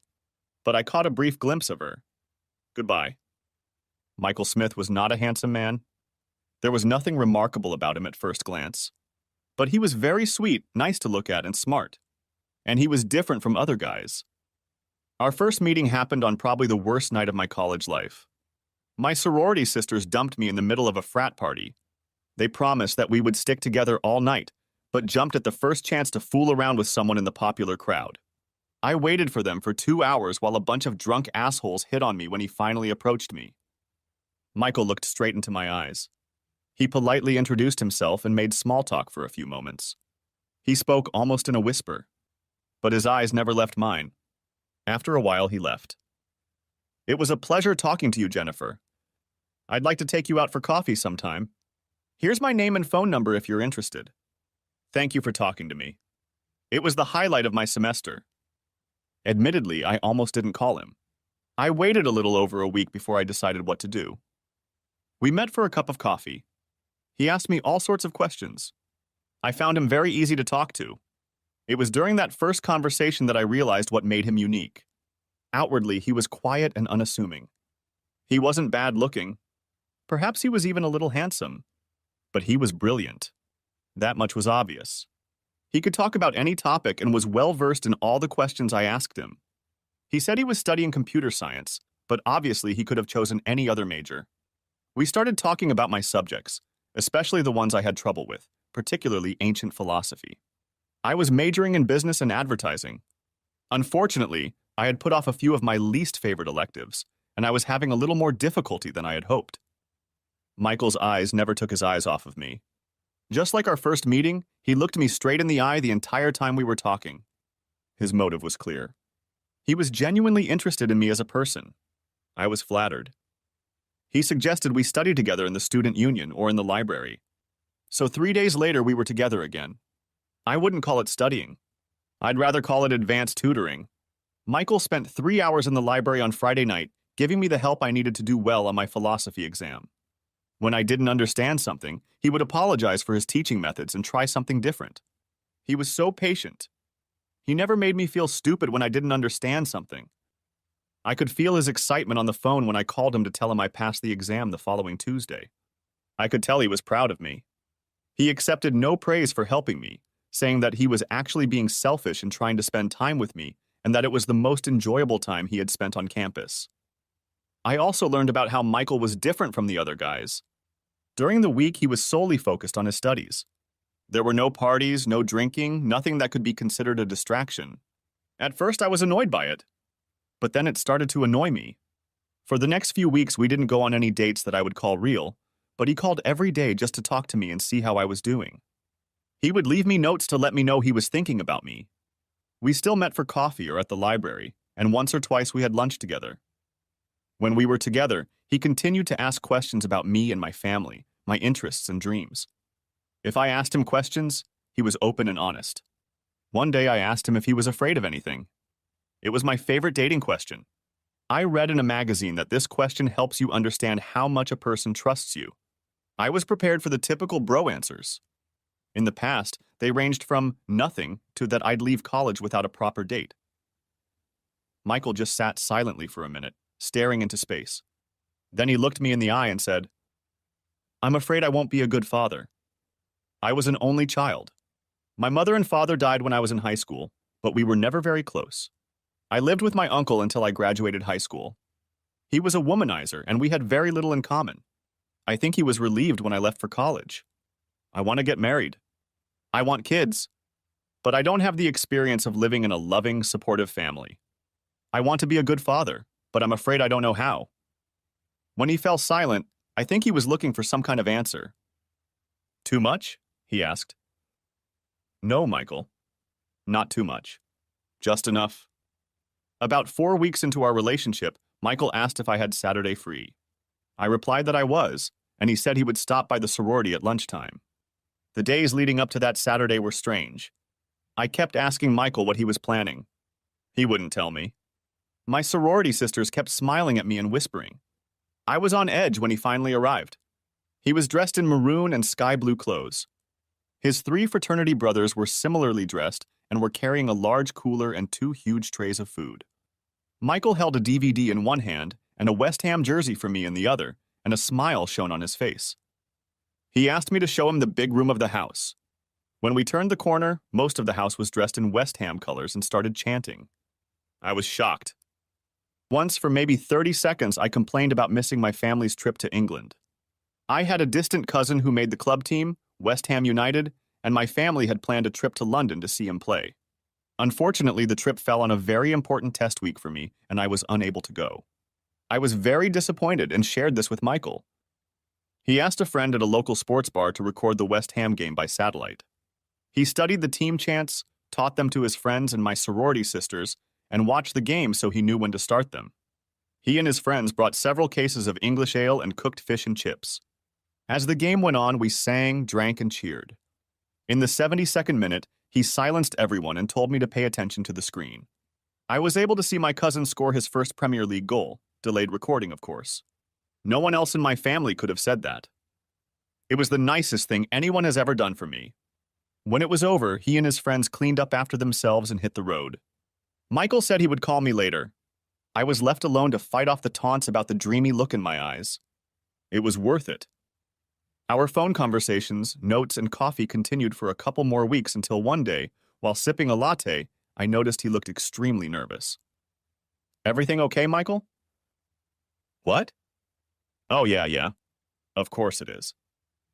but I caught a brief glimpse of her. Goodbye. Michael Smith was not a handsome man. There was nothing remarkable about him at first glance. But he was very sweet, nice to look at, and smart. And he was different from other guys. Our first meeting happened on probably the worst night of my college life. My sorority sisters dumped me in the middle of a frat party. They promised that we would stick together all night, but jumped at the first chance to fool around with someone in the popular crowd. I waited for them for 2 hours while a bunch of drunk assholes hit on me when he finally approached me. Michael looked straight into my eyes. He politely introduced himself and made small talk for a few moments. He spoke almost in a whisper, but his eyes never left mine. After a while, he left. "It was a pleasure talking to you, Jennifer. I'd like to take you out for coffee sometime. Here's my name and phone number if you're interested. Thank you for talking to me. It was the highlight of my semester." Admittedly, I almost didn't call him. I waited a little over a week before I decided what to do. We met for a cup of coffee. He asked me all sorts of questions. I found him very easy to talk to. It was during that first conversation that I realized what made him unique. Outwardly, he was quiet and unassuming. He wasn't bad looking. Perhaps he was even a little handsome. But he was brilliant. That much was obvious. He could talk about any topic and was well-versed in all the questions I asked him. He said he was studying computer science, but obviously he could have chosen any other major. We started talking about my subjects, especially the ones I had trouble with, particularly ancient philosophy. I was majoring in business and advertising. Unfortunately, I had put off a few of my least favorite electives, and I was having a little more difficulty than I had hoped. Michael's eyes never took his eyes off of me. Just like our first meeting, he looked me straight in the eye the entire time we were talking. His motive was clear. He was genuinely interested in me as a person. I was flattered. He suggested we study together in the student union or in the library. So 3 days later, we were together again. I wouldn't call it studying. I'd rather call it advanced tutoring. Michael spent 3 hours in the library on Friday night, giving me the help I needed to do well on my philosophy exam. When I didn't understand something, he would apologize for his teaching methods and try something different. He was so patient. He never made me feel stupid when I didn't understand something. I could feel his excitement on the phone when I called him to tell him I passed the exam the following Tuesday. I could tell he was proud of me. He accepted no praise for helping me, saying that he was actually being selfish and trying to spend time with me, and that it was the most enjoyable time he had spent on campus. I also learned about how Michael was different from the other guys. During the week, he was solely focused on his studies. There were no parties, no drinking, nothing that could be considered a distraction. At first, I was annoyed by it, but then it started to annoy me. For the next few weeks, we didn't go on any dates that I would call real, but he called every day just to talk to me and see how I was doing. He would leave me notes to let me know he was thinking about me. We still met for coffee or at the library, and once or twice we had lunch together. When we were together, he continued to ask questions about me and my family, my interests and dreams. If I asked him questions, he was open and honest. One day I asked him if he was afraid of anything. It was my favorite dating question. I read in a magazine that this question helps you understand how much a person trusts you. I was prepared for the typical bro answers. In the past, they ranged from nothing to that I'd leave college without a proper date. Michael just sat silently for a minute, staring into space. Then he looked me in the eye and said, "I'm afraid I won't be a good father. I was an only child. My mother and father died when I was in high school, but we were never very close. I lived with my uncle until I graduated high school. He was a womanizer, and we had very little in common. I think he was relieved when I left for college. I want to get married. I want kids. But I don't have the experience of living in a loving, supportive family. I want to be a good father, but I'm afraid I don't know how." When he fell silent, I think he was looking for some kind of answer. "Too much?" he asked. "No, Michael. Not too much. Just enough." About 4 weeks into our relationship, Michael asked if I had Saturday free. I replied that I was, and he said he would stop by the sorority at lunchtime. The days leading up to that Saturday were strange. I kept asking Michael what he was planning. He wouldn't tell me. My sorority sisters kept smiling at me and whispering. I was on edge when he finally arrived. He was dressed in maroon and sky blue clothes. His 3 fraternity brothers were similarly dressed and were carrying a large cooler and 2 huge trays of food. Michael held a DVD in one hand and a West Ham jersey for me in the other, and a smile shone on his face. He asked me to show him the big room of the house. When we turned the corner, most of the house was dressed in West Ham colors and started chanting. I was shocked. Once, for maybe 30 seconds, I complained about missing my family's trip to England. I had a distant cousin who made the club team, West Ham United, and my family had planned a trip to London to see him play. Unfortunately, the trip fell on a very important test week for me, and I was unable to go. I was very disappointed and shared this with Michael. He asked a friend at a local sports bar to record the West Ham game by satellite. He studied the team chants, taught them to his friends and my sorority sisters, and watched the game so he knew when to start them. He and his friends brought several cases of English ale and cooked fish and chips. As the game went on, we sang, drank, and cheered. In the 72nd minute, he silenced everyone and told me to pay attention to the screen. I was able to see my cousin score his first Premier League goal, delayed recording, of course. No one else in my family could have said that. It was the nicest thing anyone has ever done for me. When it was over, he and his friends cleaned up after themselves and hit the road. Michael said he would call me later. I was left alone to fight off the taunts about the dreamy look in my eyes. It was worth it. Our phone conversations, notes, and coffee continued for a couple more weeks until one day, while sipping a latte, I noticed he looked extremely nervous. "Everything okay, Michael?" "What?" "Oh, yeah. Of course it is.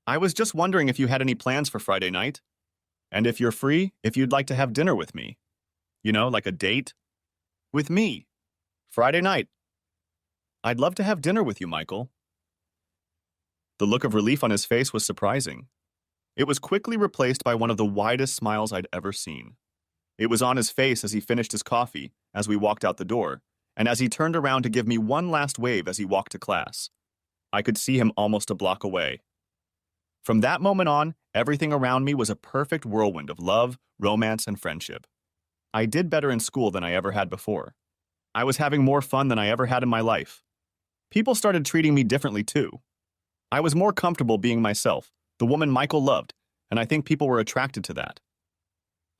I was just wondering if you had any plans for Friday night. And if you're free, if you'd like to have dinner with me. You know, like a date. With me. Friday night. I'd love to have dinner with you, Michael." The look of relief on his face was surprising. It was quickly replaced by one of the widest smiles I'd ever seen. It was on his face as he finished his coffee, as we walked out the door, and as he turned around to give me one last wave as he walked to class. I could see him almost a block away. From that moment on, everything around me was a perfect whirlwind of love, romance, and friendship. I did better in school than I ever had before. I was having more fun than I ever had in my life. People started treating me differently too. I was more comfortable being myself, the woman Michael loved, and I think people were attracted to that.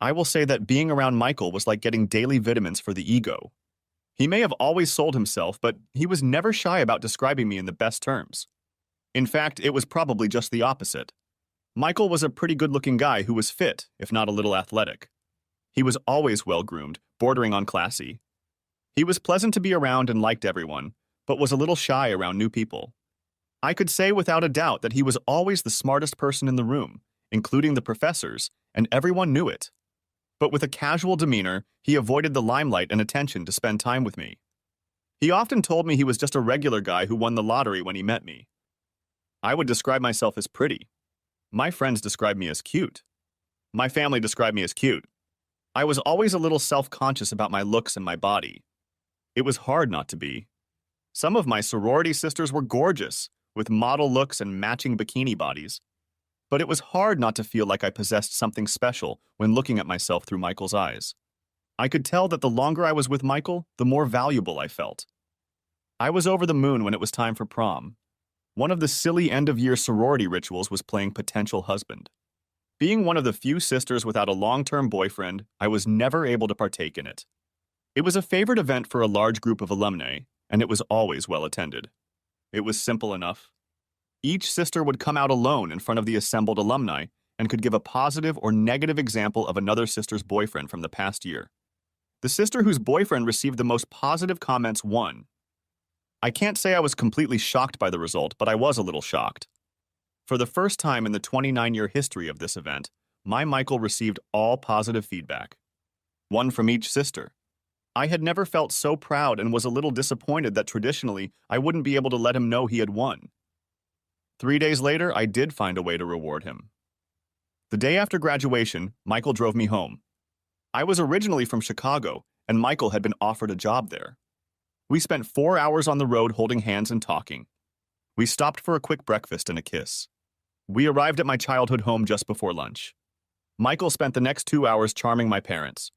I will say that being around Michael was like getting daily vitamins for the ego. He may have always sold himself, but he was never shy about describing me in the best terms. In fact, it was probably just the opposite. Michael was a pretty good-looking guy who was fit, if not a little athletic. He was always well-groomed, bordering on classy. He was pleasant to be around and liked everyone, but was a little shy around new people. I could say without a doubt that he was always the smartest person in the room, including the professors, and everyone knew it. But with a casual demeanor, he avoided the limelight and attention to spend time with me. He often told me he was just a regular guy who won the lottery when he met me. I would describe myself as pretty. My friends described me as cute. My family described me as cute. I was always a little self-conscious about my looks and my body. It was hard not to be. Some of my sorority sisters were gorgeous, with model looks and matching bikini bodies. But it was hard not to feel like I possessed something special when looking at myself through Michael's eyes. I could tell that the longer I was with Michael, the more valuable I felt. I was over the moon when it was time for prom. One of the silly end-of-year sorority rituals was playing potential husband. Being one of the few sisters without a long-term boyfriend, I was never able to partake in it. It was a favorite event for a large group of alumni, and it was always well attended. It was simple enough. Each sister would come out alone in front of the assembled alumni and could give a positive or negative example of another sister's boyfriend from the past year. The sister whose boyfriend received the most positive comments won. I can't say I was completely shocked by the result, but I was a little shocked. For the first time in the 29-year history of this event, my Michael received all positive feedback. One from each sister. I had never felt so proud and was a little disappointed that traditionally I wouldn't be able to let him know he had won. 3 days later, I did find a way to reward him. The day after graduation, Michael drove me home. I was originally from Chicago, and Michael had been offered a job there. We spent 4 hours on the road holding hands and talking. We stopped for a quick breakfast and a kiss. We arrived at my childhood home just before lunch. Michael spent the next 2 hours charming my parents.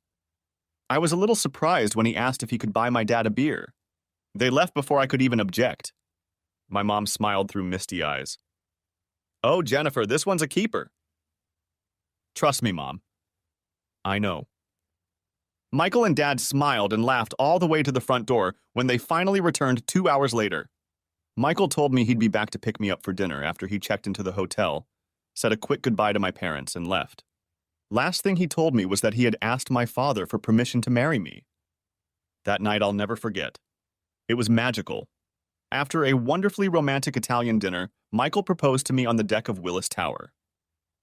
I was a little surprised when he asked if he could buy my dad a beer. They left before I could even object. My mom smiled through misty eyes. "Oh, Jennifer, this one's a keeper." "Trust me, Mom." "I know." Michael and Dad smiled and laughed all the way to the front door when they finally returned 2 hours later. Michael told me he'd be back to pick me up for dinner after he checked into the hotel, said a quick goodbye to my parents, and left. Last thing he told me was that he had asked my father for permission to marry me. That night I'll never forget. It was magical. After a wonderfully romantic Italian dinner, Michael proposed to me on the deck of Willis Tower.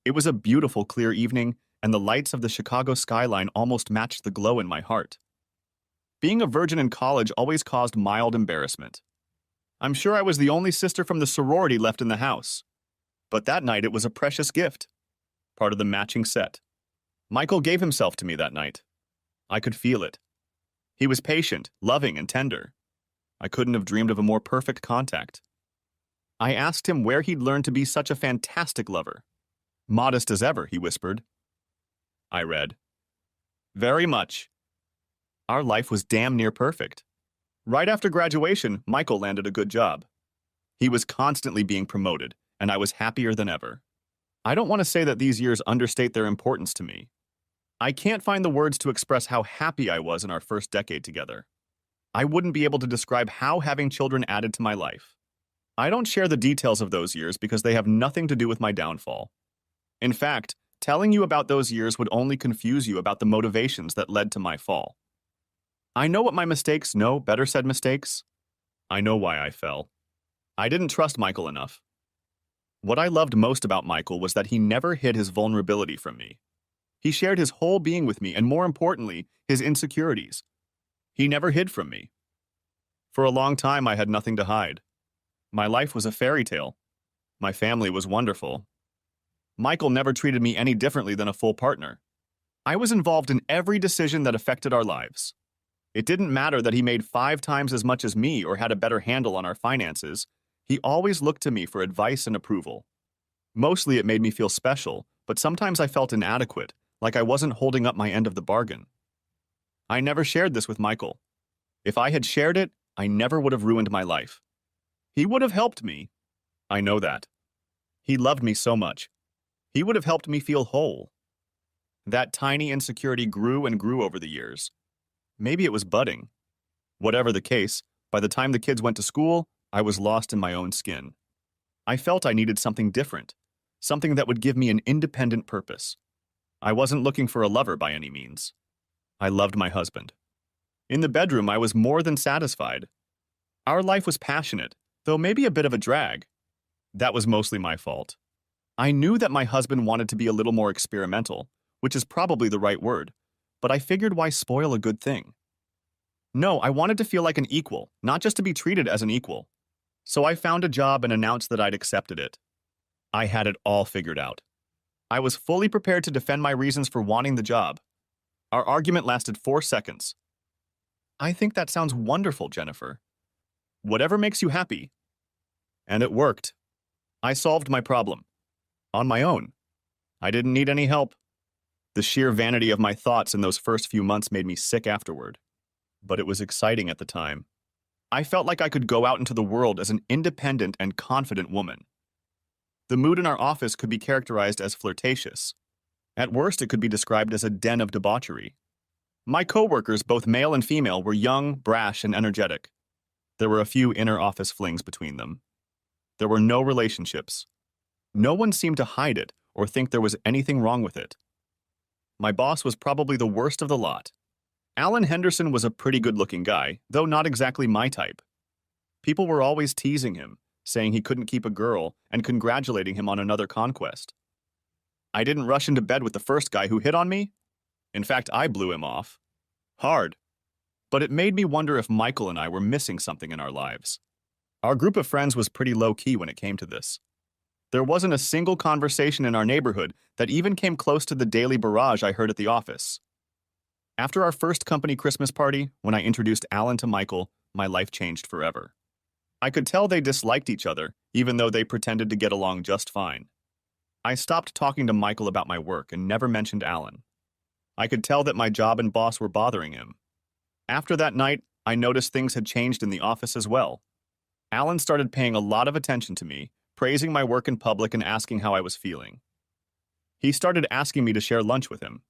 It was a beautiful, clear evening, and the lights of the Chicago skyline almost matched the glow in my heart. Being a virgin in college always caused mild embarrassment. I'm sure I was the only sister from the sorority left in the house. But that night it was a precious gift, part of the matching set. Michael gave himself to me that night. I could feel it. He was patient, loving, and tender. I couldn't have dreamed of a more perfect contact. I asked him where he'd learned to be such a fantastic lover. "Modest as ever," he whispered. I read, "Very much." Our life was damn near perfect. Right after graduation, Michael landed a good job. He was constantly being promoted, and I was happier than ever. I don't want to say that these years understate their importance to me. I can't find the words to express how happy I was in our first decade together. I wouldn't be able to describe how having children added to my life. I don't share the details of those years because they have nothing to do with my downfall. In fact, telling you about those years would only confuse you about the motivations that led to my fall. I know what my mistakes, no, better said mistakes. I know why I fell. I didn't trust Michael enough. What I loved most about Michael was that he never hid his vulnerability from me. He shared his whole being with me, and more importantly, his insecurities. He never hid from me. For a long time, I had nothing to hide. My life was a fairy tale. My family was wonderful. Michael never treated me any differently than a full partner. I was involved in every decision that affected our lives. It didn't matter that he made 5 times as much as me or had a better handle on our finances. He always looked to me for advice and approval. Mostly it made me feel special, but sometimes I felt inadequate, like I wasn't holding up my end of the bargain. I never shared this with Michael. If I had shared it, I never would have ruined my life. He would have helped me. I know that. He loved me so much. He would have helped me feel whole. That tiny insecurity grew and grew over the years. Maybe it was budding. Whatever the case, by the time the kids went to school, I was lost in my own skin. I felt I needed something different, something that would give me an independent purpose. I wasn't looking for a lover by any means. I loved my husband. In the bedroom, I was more than satisfied. Our life was passionate, though maybe a bit of a drag. That was mostly my fault. I knew that my husband wanted to be a little more experimental, which is probably the right word, but I figured why spoil a good thing? No, I wanted to feel like an equal, not just to be treated as an equal. So I found a job and announced that I'd accepted it. I had it all figured out. I was fully prepared to defend my reasons for wanting the job. Our argument lasted 4 seconds. I think that sounds wonderful, Jennifer. Whatever makes you happy. And it worked. I solved my problem. On my own. I didn't need any help. The sheer vanity of my thoughts in those first few months made me sick afterward. But it was exciting at the time. I felt like I could go out into the world as an independent and confident woman. The mood in our office could be characterized as flirtatious. At worst, it could be described as a den of debauchery. My coworkers, both male and female, were young, brash, and energetic. There were a few inner office flings between them. There were no relationships. No one seemed to hide it or think there was anything wrong with it. My boss was probably the worst of the lot. Alan Henderson was a pretty good-looking guy, though not exactly my type. People were always teasing him, saying he couldn't keep a girl, and congratulating him on another conquest. I didn't rush into bed with the first guy who hit on me. In fact, I blew him off. Hard. But it made me wonder if Michael and I were missing something in our lives. Our group of friends was pretty low-key when it came to this. There wasn't a single conversation in our neighborhood that even came close to the daily barrage I heard at the office. After our first company Christmas party, when I introduced Alan to Michael, my life changed forever. I could tell they disliked each other, even though they pretended to get along just fine. I stopped talking to Michael about my work and never mentioned Alan. I could tell that my job and boss were bothering him. After that night, I noticed things had changed in the office as well. Alan started paying a lot of attention to me, praising my work in public and asking how I was feeling. He started asking me to share lunch with him.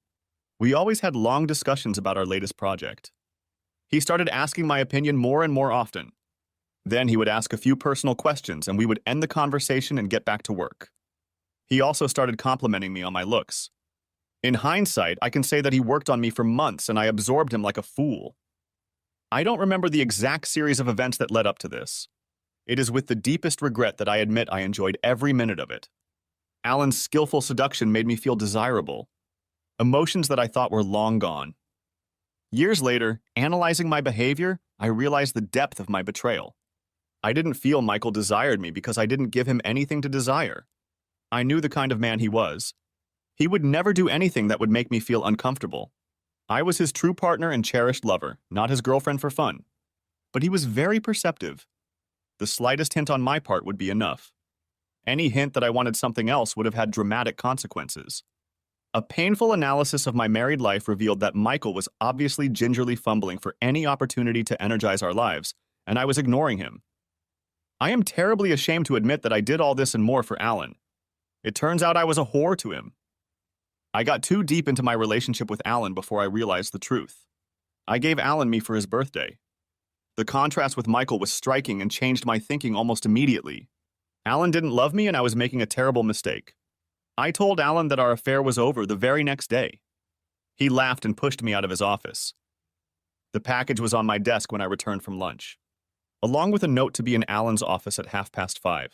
We always had long discussions about our latest project. He started asking my opinion more and more often. Then he would ask a few personal questions and we would end the conversation and get back to work. He also started complimenting me on my looks. In hindsight, I can say that he worked on me for months and I absorbed him like a fool. I don't remember the exact series of events that led up to this. It is with the deepest regret that I admit I enjoyed every minute of it. Alan's skillful seduction made me feel desirable. Emotions that I thought were long gone. Years later, analyzing my behavior, I realized the depth of my betrayal. I didn't feel Michael desired me because I didn't give him anything to desire. I knew the kind of man he was. He would never do anything that would make me feel uncomfortable. I was his true partner and cherished lover, not his girlfriend for fun. But he was very perceptive. The slightest hint on my part would be enough. Any hint that I wanted something else would have had dramatic consequences. A painful analysis of my married life revealed that Michael was obviously gingerly fumbling for any opportunity to energize our lives, and I was ignoring him. I am terribly ashamed to admit that I did all this and more for Alan. It turns out I was a whore to him. I got too deep into my relationship with Alan before I realized the truth. I gave Alan me for his birthday. The contrast with Michael was striking and changed my thinking almost immediately. Alan didn't love me and I was making a terrible mistake. I told Alan that our affair was over the very next day. He laughed and pushed me out of his office. The package was on my desk when I returned from lunch, along with a note to be in Alan's office at 5:30.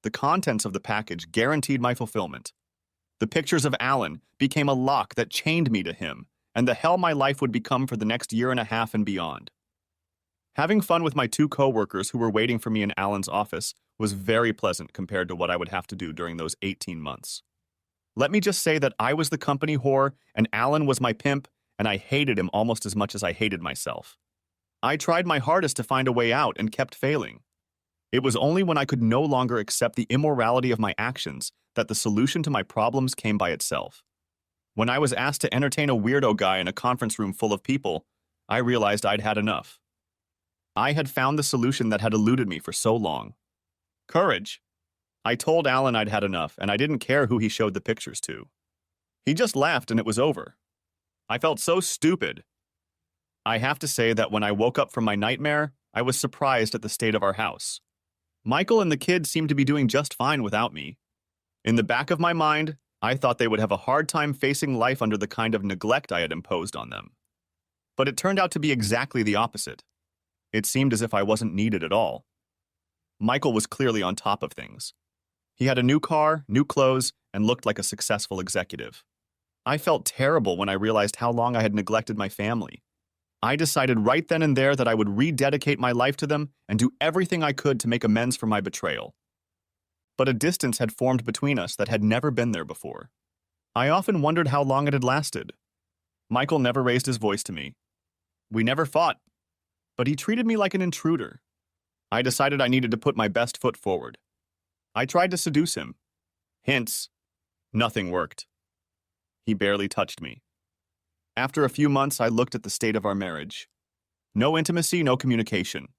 The contents of the package guaranteed my fulfillment. The pictures of Alan became a lock that chained me to him, and the hell my life would become for the next year and a half and beyond. Having fun with my 2 coworkers who were waiting for me in Alan's office was very pleasant compared to what I would have to do during those 18 months. Let me just say that I was the company whore and Alan was my pimp, and I hated him almost as much as I hated myself. I tried my hardest to find a way out and kept failing. It was only when I could no longer accept the immorality of my actions that the solution to my problems came by itself. When I was asked to entertain a weirdo guy in a conference room full of people, I realized I'd had enough. I had found the solution that had eluded me for so long. Courage. I told Alan I'd had enough, and I didn't care who he showed the pictures to. He just laughed and it was over. I felt so stupid. I have to say that when I woke up from my nightmare, I was surprised at the state of our house. Michael and the kids seemed to be doing just fine without me. In the back of my mind, I thought they would have a hard time facing life under the kind of neglect I had imposed on them. But it turned out to be exactly the opposite. It seemed as if I wasn't needed at all. Michael was clearly on top of things. He had a new car, new clothes, and looked like a successful executive. I felt terrible when I realized how long I had neglected my family. I decided right then and there that I would rededicate my life to them and do everything I could to make amends for my betrayal. But a distance had formed between us that had never been there before. I often wondered how long it had lasted. Michael never raised his voice to me. We never fought, but he treated me like an intruder. I decided I needed to put my best foot forward. I tried to seduce him. Hints. Nothing worked. He barely touched me. After a few months, I looked at the state of our marriage. No intimacy, no communication.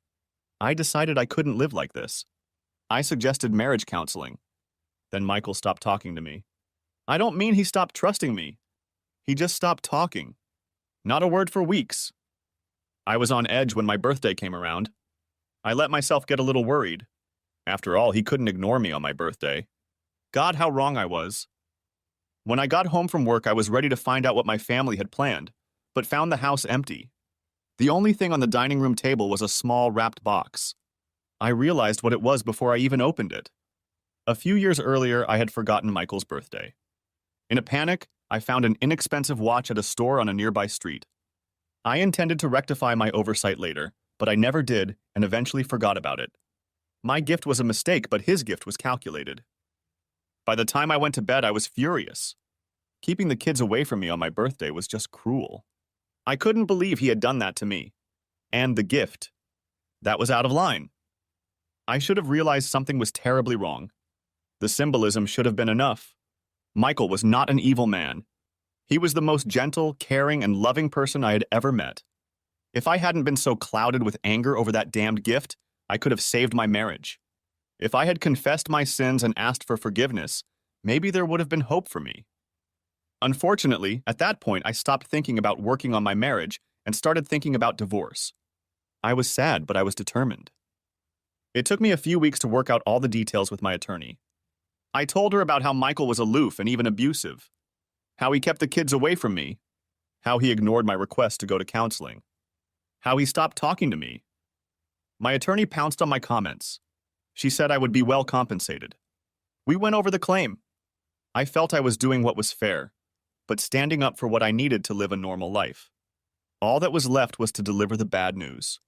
I decided I couldn't live like this. I suggested marriage counseling. Then Michael stopped talking to me. I don't mean he stopped trusting me. He just stopped talking. Not a word for weeks. I was on edge when my birthday came around. I let myself get a little worried. After all, he couldn't ignore me on my birthday. God, how wrong I was. When I got home from work, I was ready to find out what my family had planned, but found the house empty. The only thing on the dining room table was a small wrapped box. I realized what it was before I even opened it. A few years earlier, I had forgotten Michael's birthday. In a panic, I found an inexpensive watch at a store on a nearby street. I intended to rectify my oversight later, but I never did and eventually forgot about it. My gift was a mistake, but his gift was calculated. By the time I went to bed, I was furious. Keeping the kids away from me on my birthday was just cruel. I couldn't believe he had done that to me. And the gift. That was out of line. I should have realized something was terribly wrong. The symbolism should have been enough. Michael was not an evil man. He was the most gentle, caring, and loving person I had ever met. If I hadn't been so clouded with anger over that damned gift, I could have saved my marriage. If I had confessed my sins and asked for forgiveness, maybe there would have been hope for me. Unfortunately, at that point, I stopped thinking about working on my marriage and started thinking about divorce. I was sad, but I was determined. It took me a few weeks to work out all the details with my attorney. I told her about how Michael was aloof and even abusive, how he kept the kids away from me, how he ignored my request to go to counseling, how he stopped talking to me. My attorney pounced on my comments. She said I would be well compensated. We went over the claim. I felt I was doing what was fair, but standing up for what I needed to live a normal life. All that was left was to deliver the bad news.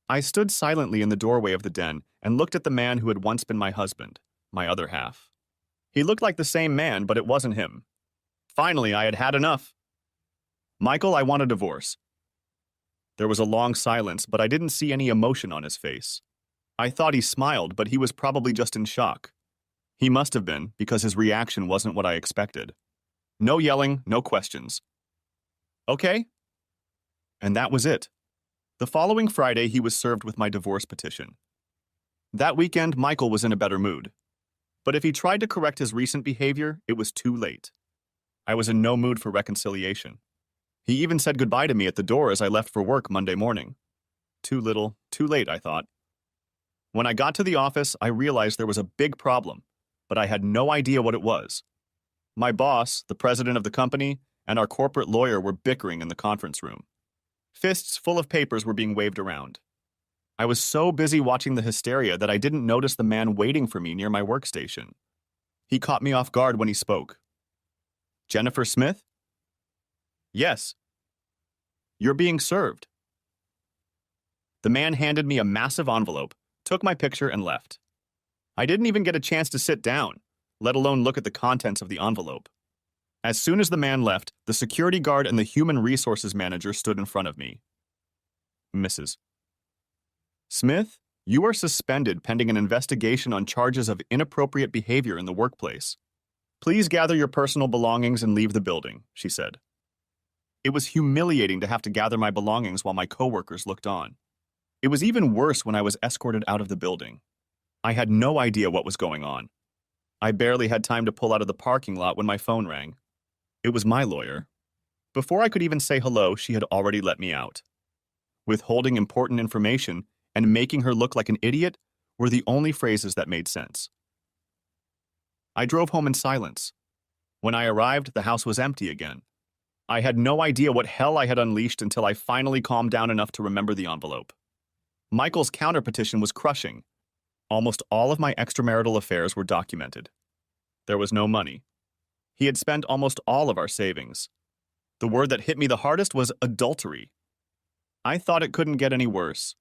I stood silently in the doorway of the den and looked at the man who had once been my husband, my other half. He looked like the same man, but it wasn't him. Finally, I had had enough. Michael, I want a divorce. There was a long silence, but I didn't see any emotion on his face. I thought he smiled, but he was probably just in shock. He must have been, because his reaction wasn't what I expected. No yelling, no questions. Okay? And that was it. The following Friday, he was served with my divorce petition. That weekend, Michael was in a better mood. But if he tried to correct his recent behavior, it was too late. I was in no mood for reconciliation. He even said goodbye to me at the door as I left for work Monday morning. Too little, too late, I thought. When I got to the office, I realized there was a big problem, but I had no idea what it was. My boss, the president of the company, and our corporate lawyer were bickering in the conference room. Fists full of papers were being waved around. I was so busy watching the hysteria that I didn't notice the man waiting for me near my workstation. He caught me off guard when he spoke. Jennifer Smith? Yes. You're being served. The man handed me a massive envelope, took my picture, and left. I didn't even get a chance to sit down, let alone look at the contents of the envelope. As soon as the man left, the security guard and the human resources manager stood in front of me. Mrs. Smith? You are suspended pending an investigation on charges of inappropriate behavior in the workplace. Please gather your personal belongings and leave the building, she said. It was humiliating to have to gather my belongings while my coworkers looked on. It was even worse when I was escorted out of the building. I had no idea what was going on. I barely had time to pull out of the parking lot when my phone rang. It was my lawyer. Before I could even say hello, she had already let me out. Withholding important information and making her look like an idiot were the only phrases that made sense. I drove home in silence. When I arrived, the house was empty again. I had no idea what hell I had unleashed until I finally calmed down enough to remember the envelope. Michael's counterpetition was crushing. Almost all of my extramarital affairs were documented. There was no money. He had spent almost all of our savings. The word that hit me the hardest was adultery. I thought it couldn't get any worse.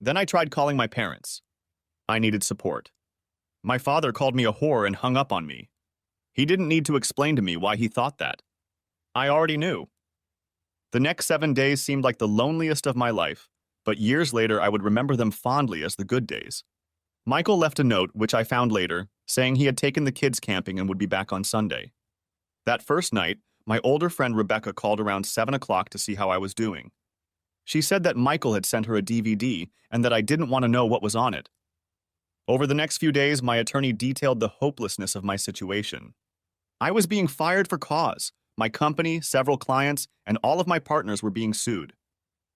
Then I tried calling my parents. I needed support. My father called me a whore and hung up on me. He didn't need to explain to me why he thought that. I already knew. The next 7 days seemed like the loneliest of my life, but years later I would remember them fondly as the good days. Michael left a note, which I found later, saying he had taken the kids camping and would be back on Sunday. That first night, my older friend Rebecca called around 7 o'clock to see how I was doing. She said that Michael had sent her a DVD and that I didn't want to know what was on it. Over the next few days, my attorney detailed the hopelessness of my situation. I was being fired for cause. My company, several clients, and all of my partners were being sued.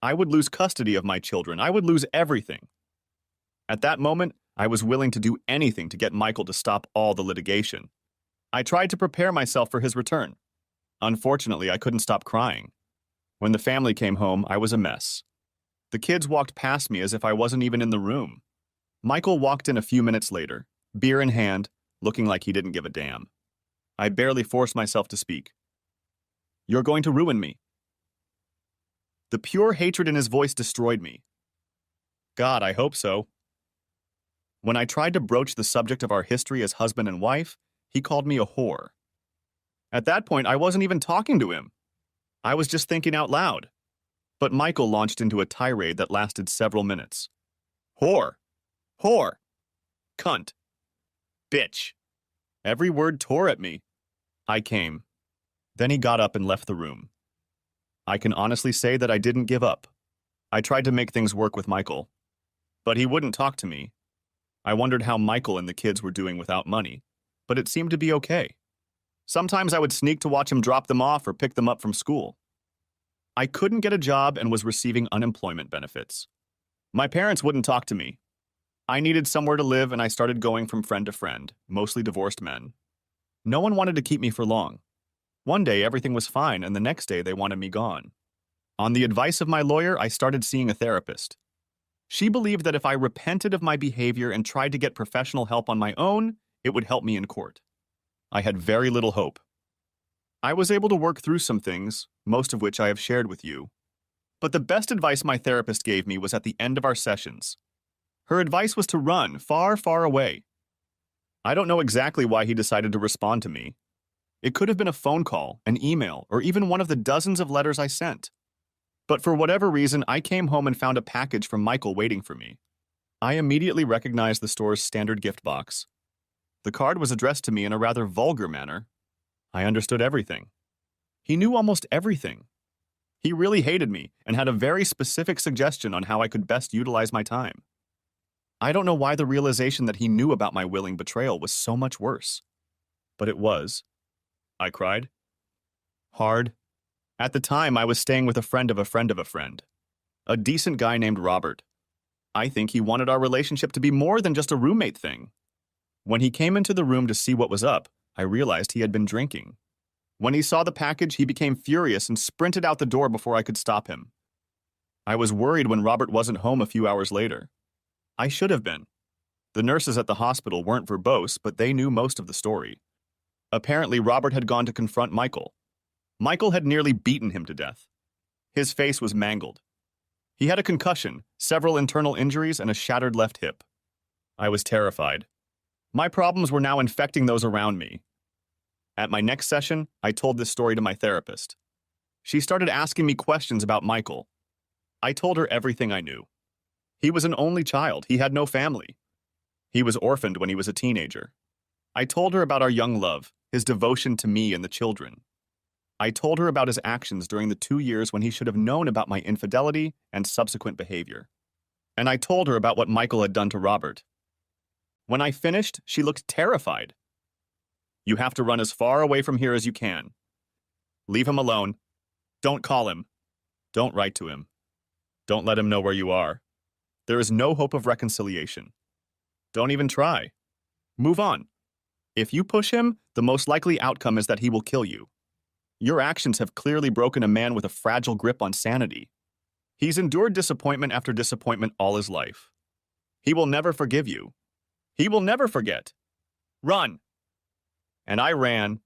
I would lose custody of my children. I would lose everything. At that moment, I was willing to do anything to get Michael to stop all the litigation. I tried to prepare myself for his return. Unfortunately, I couldn't stop crying. When the family came home, I was a mess. The kids walked past me as if I wasn't even in the room. Michael walked in a few minutes later, beer in hand, looking like he didn't give a damn. I barely forced myself to speak. "You're going to ruin me." The pure hatred in his voice destroyed me. God, I hope so. When I tried to broach the subject of our history as husband and wife, he called me a whore. At that point, I wasn't even talking to him. I was just thinking out loud. But Michael launched into a tirade that lasted several minutes. Whore. Whore. Cunt. Bitch. Every word tore at me. I came. Then he got up and left the room. I can honestly say that I didn't give up. I tried to make things work with Michael. But he wouldn't talk to me. I wondered how Michael and the kids were doing without money, but it seemed to be okay. Sometimes I would sneak to watch him drop them off or pick them up from school. I couldn't get a job and was receiving unemployment benefits. My parents wouldn't talk to me. I needed somewhere to live and I started going from friend to friend, mostly divorced men. No one wanted to keep me for long. One day everything was fine and the next day they wanted me gone. On the advice of my lawyer, I started seeing a therapist. She believed that if I repented of my behavior and tried to get professional help on my own, it would help me in court. I had very little hope. I was able to work through some things, most of which I have shared with you. But the best advice my therapist gave me was at the end of our sessions. Her advice was to run far, far away. I don't know exactly why he decided to respond to me. It could have been a phone call, an email, or even one of the dozens of letters I sent. But for whatever reason, I came home and found a package from Michael waiting for me. I immediately recognized the store's standard gift box. The card was addressed to me in a rather vulgar manner. I understood everything. He knew almost everything. He really hated me and had a very specific suggestion on how I could best utilize my time. I don't know why the realization that he knew about my willing betrayal was so much worse. But it was. I cried. Hard. At the time, I was staying with a friend of a friend of a friend. A decent guy named Robert. I think he wanted our relationship to be more than just a roommate thing. When he came into the room to see what was up, I realized he had been drinking. When he saw the package, he became furious and sprinted out the door before I could stop him. I was worried when Robert wasn't home a few hours later. I should have been. The nurses at the hospital weren't verbose, but they knew most of the story. Apparently, Robert had gone to confront Michael. Michael had nearly beaten him to death. His face was mangled. He had a concussion, several internal injuries, and a shattered left hip. I was terrified. My problems were now infecting those around me. At my next session, I told this story to my therapist. She started asking me questions about Michael. I told her everything I knew. He was an only child. He had no family. He was orphaned when he was a teenager. I told her about our young love, his devotion to me and the children. I told her about his actions during the 2 years when he should have known about my infidelity and subsequent behavior. And I told her about what Michael had done to Robert. When I finished, she looked terrified. You have to run as far away from here as you can. Leave him alone. Don't call him. Don't write to him. Don't let him know where you are. There is no hope of reconciliation. Don't even try. Move on. If you push him, the most likely outcome is that he will kill you. Your actions have clearly broken a man with a fragile grip on sanity. He's endured disappointment after disappointment all his life. He will never forgive you. He will never forget. Run! And I ran.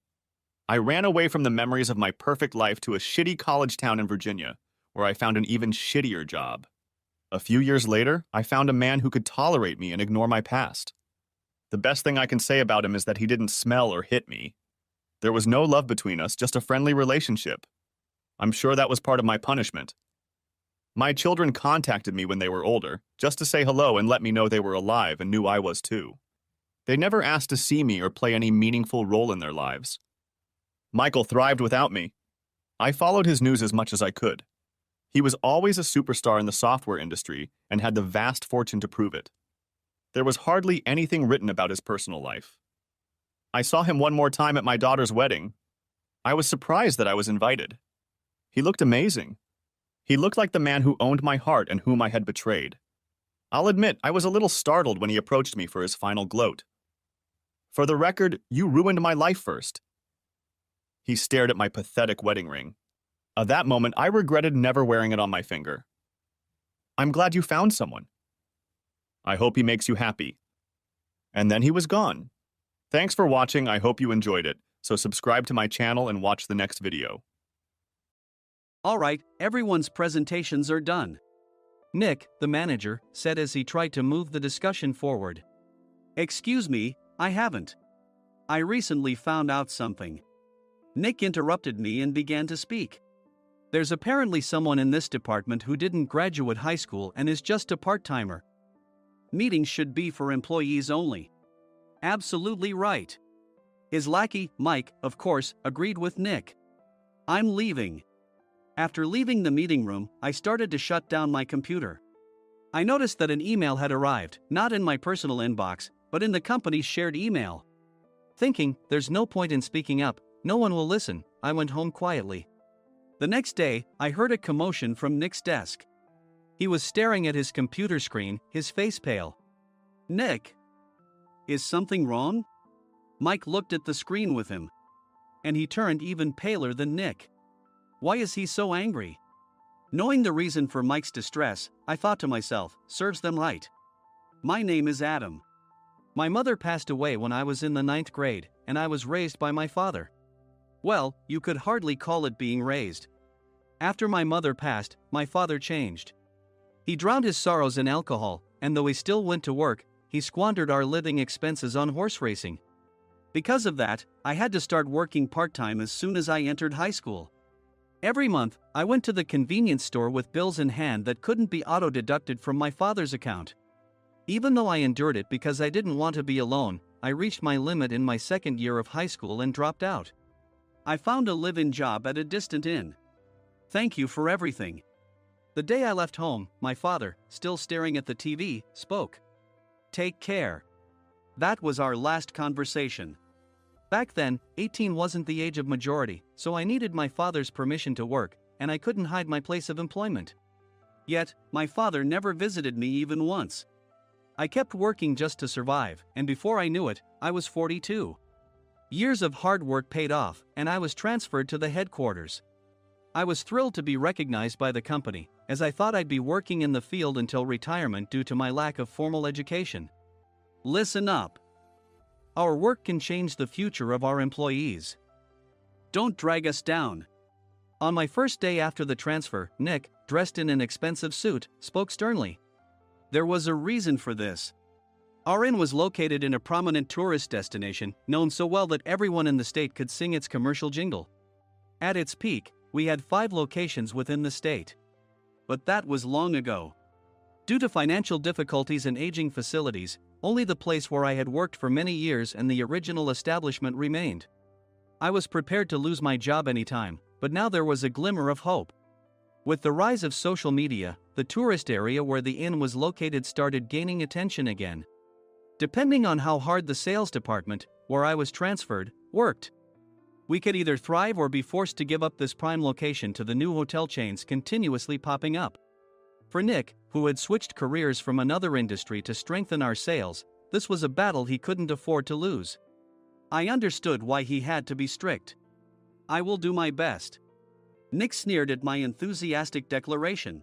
I ran away from the memories of my perfect life to a shitty college town in Virginia, where I found an even shittier job. A few years later, I found a man who could tolerate me and ignore my past. The best thing I can say about him is that he didn't smell or hit me. There was no love between us, just a friendly relationship. I'm sure that was part of my punishment. My children contacted me when they were older, just to say hello and let me know they were alive and knew I was too. They never asked to see me or play any meaningful role in their lives. Michael thrived without me. I followed his news as much as I could. He was always a superstar in the software industry and had the vast fortune to prove it. There was hardly anything written about his personal life. I saw him one more time at my daughter's wedding. I was surprised that I was invited. He looked amazing. He looked like the man who owned my heart and whom I had betrayed. I'll admit, I was a little startled when he approached me for his final gloat. For the record, you ruined my life first. He stared at my pathetic wedding ring. At that moment, I regretted never wearing it on my finger. I'm glad you found someone. I hope he makes you happy. And then he was gone. Thanks for watching. I hope you enjoyed it. So subscribe to my channel and watch the next video. Alright, everyone's presentations are done. Nick, the manager, said as he tried to move the discussion forward. Excuse me, I haven't. I recently found out something. Nick interrupted me and began to speak. There's apparently someone in this department who didn't graduate high school and is just a part-timer. Meetings should be for employees only. Absolutely right. His lackey, Mike, of course, agreed with Nick. I'm leaving. After leaving the meeting room, I started to shut down my computer. I noticed that an email had arrived, not in my personal inbox, but in the company's shared email. Thinking, there's no point in speaking up, no one will listen, I went home quietly. The next day, I heard a commotion from Nick's desk. He was staring at his computer screen, his face pale. Nick? Is something wrong? Mike looked at the screen with him. And he turned even paler than Nick. Why is he so angry? Knowing the reason for Mike's distress, I thought to myself, serves them right. My name is Adam. My mother passed away when I was in the 9th grade, and I was raised by my father. Well, you could hardly call it being raised. After my mother passed, my father changed. He drowned his sorrows in alcohol, and though he still went to work, he squandered our living expenses on horse racing. Because of that, I had to start working part-time as soon as I entered high school. Every month, I went to the convenience store with bills in hand that couldn't be auto-deducted from my father's account. Even though I endured it because I didn't want to be alone, I reached my limit in my 2nd year of high school and dropped out. I found a live-in job at a distant inn. Thank you for everything. The day I left home, my father, still staring at the TV, spoke. Take care. That was our last conversation. Back then, 18 wasn't the age of majority, so I needed my father's permission to work, and I couldn't hide my place of employment. Yet, my father never visited me even once. I kept working just to survive, and before I knew it, I was 42. Years of hard work paid off, and I was transferred to the headquarters. I was thrilled to be recognized by the company, as I thought I'd be working in the field until retirement due to my lack of formal education. Listen up. Our work can change the future of our employees. Don't drag us down. On my first day after the transfer, Nick, dressed in an expensive suit, spoke sternly. There was a reason for this. Our inn was located in a prominent tourist destination, known so well that everyone in the state could sing its commercial jingle. At its peak, we had 5 locations within the state. But that was long ago. Due to financial difficulties and aging facilities, only the place where I had worked for many years and the original establishment remained. I was prepared to lose my job anytime, but now there was a glimmer of hope. With the rise of social media, the tourist area where the inn was located started gaining attention again. Depending on how hard the sales department, where I was transferred, worked, we could either thrive or be forced to give up this prime location to the new hotel chains continuously popping up. For Nick, who had switched careers from another industry to strengthen our sales, this was a battle he couldn't afford to lose. I understood why he had to be strict. "I will do my best." Nick sneered at my enthusiastic declaration.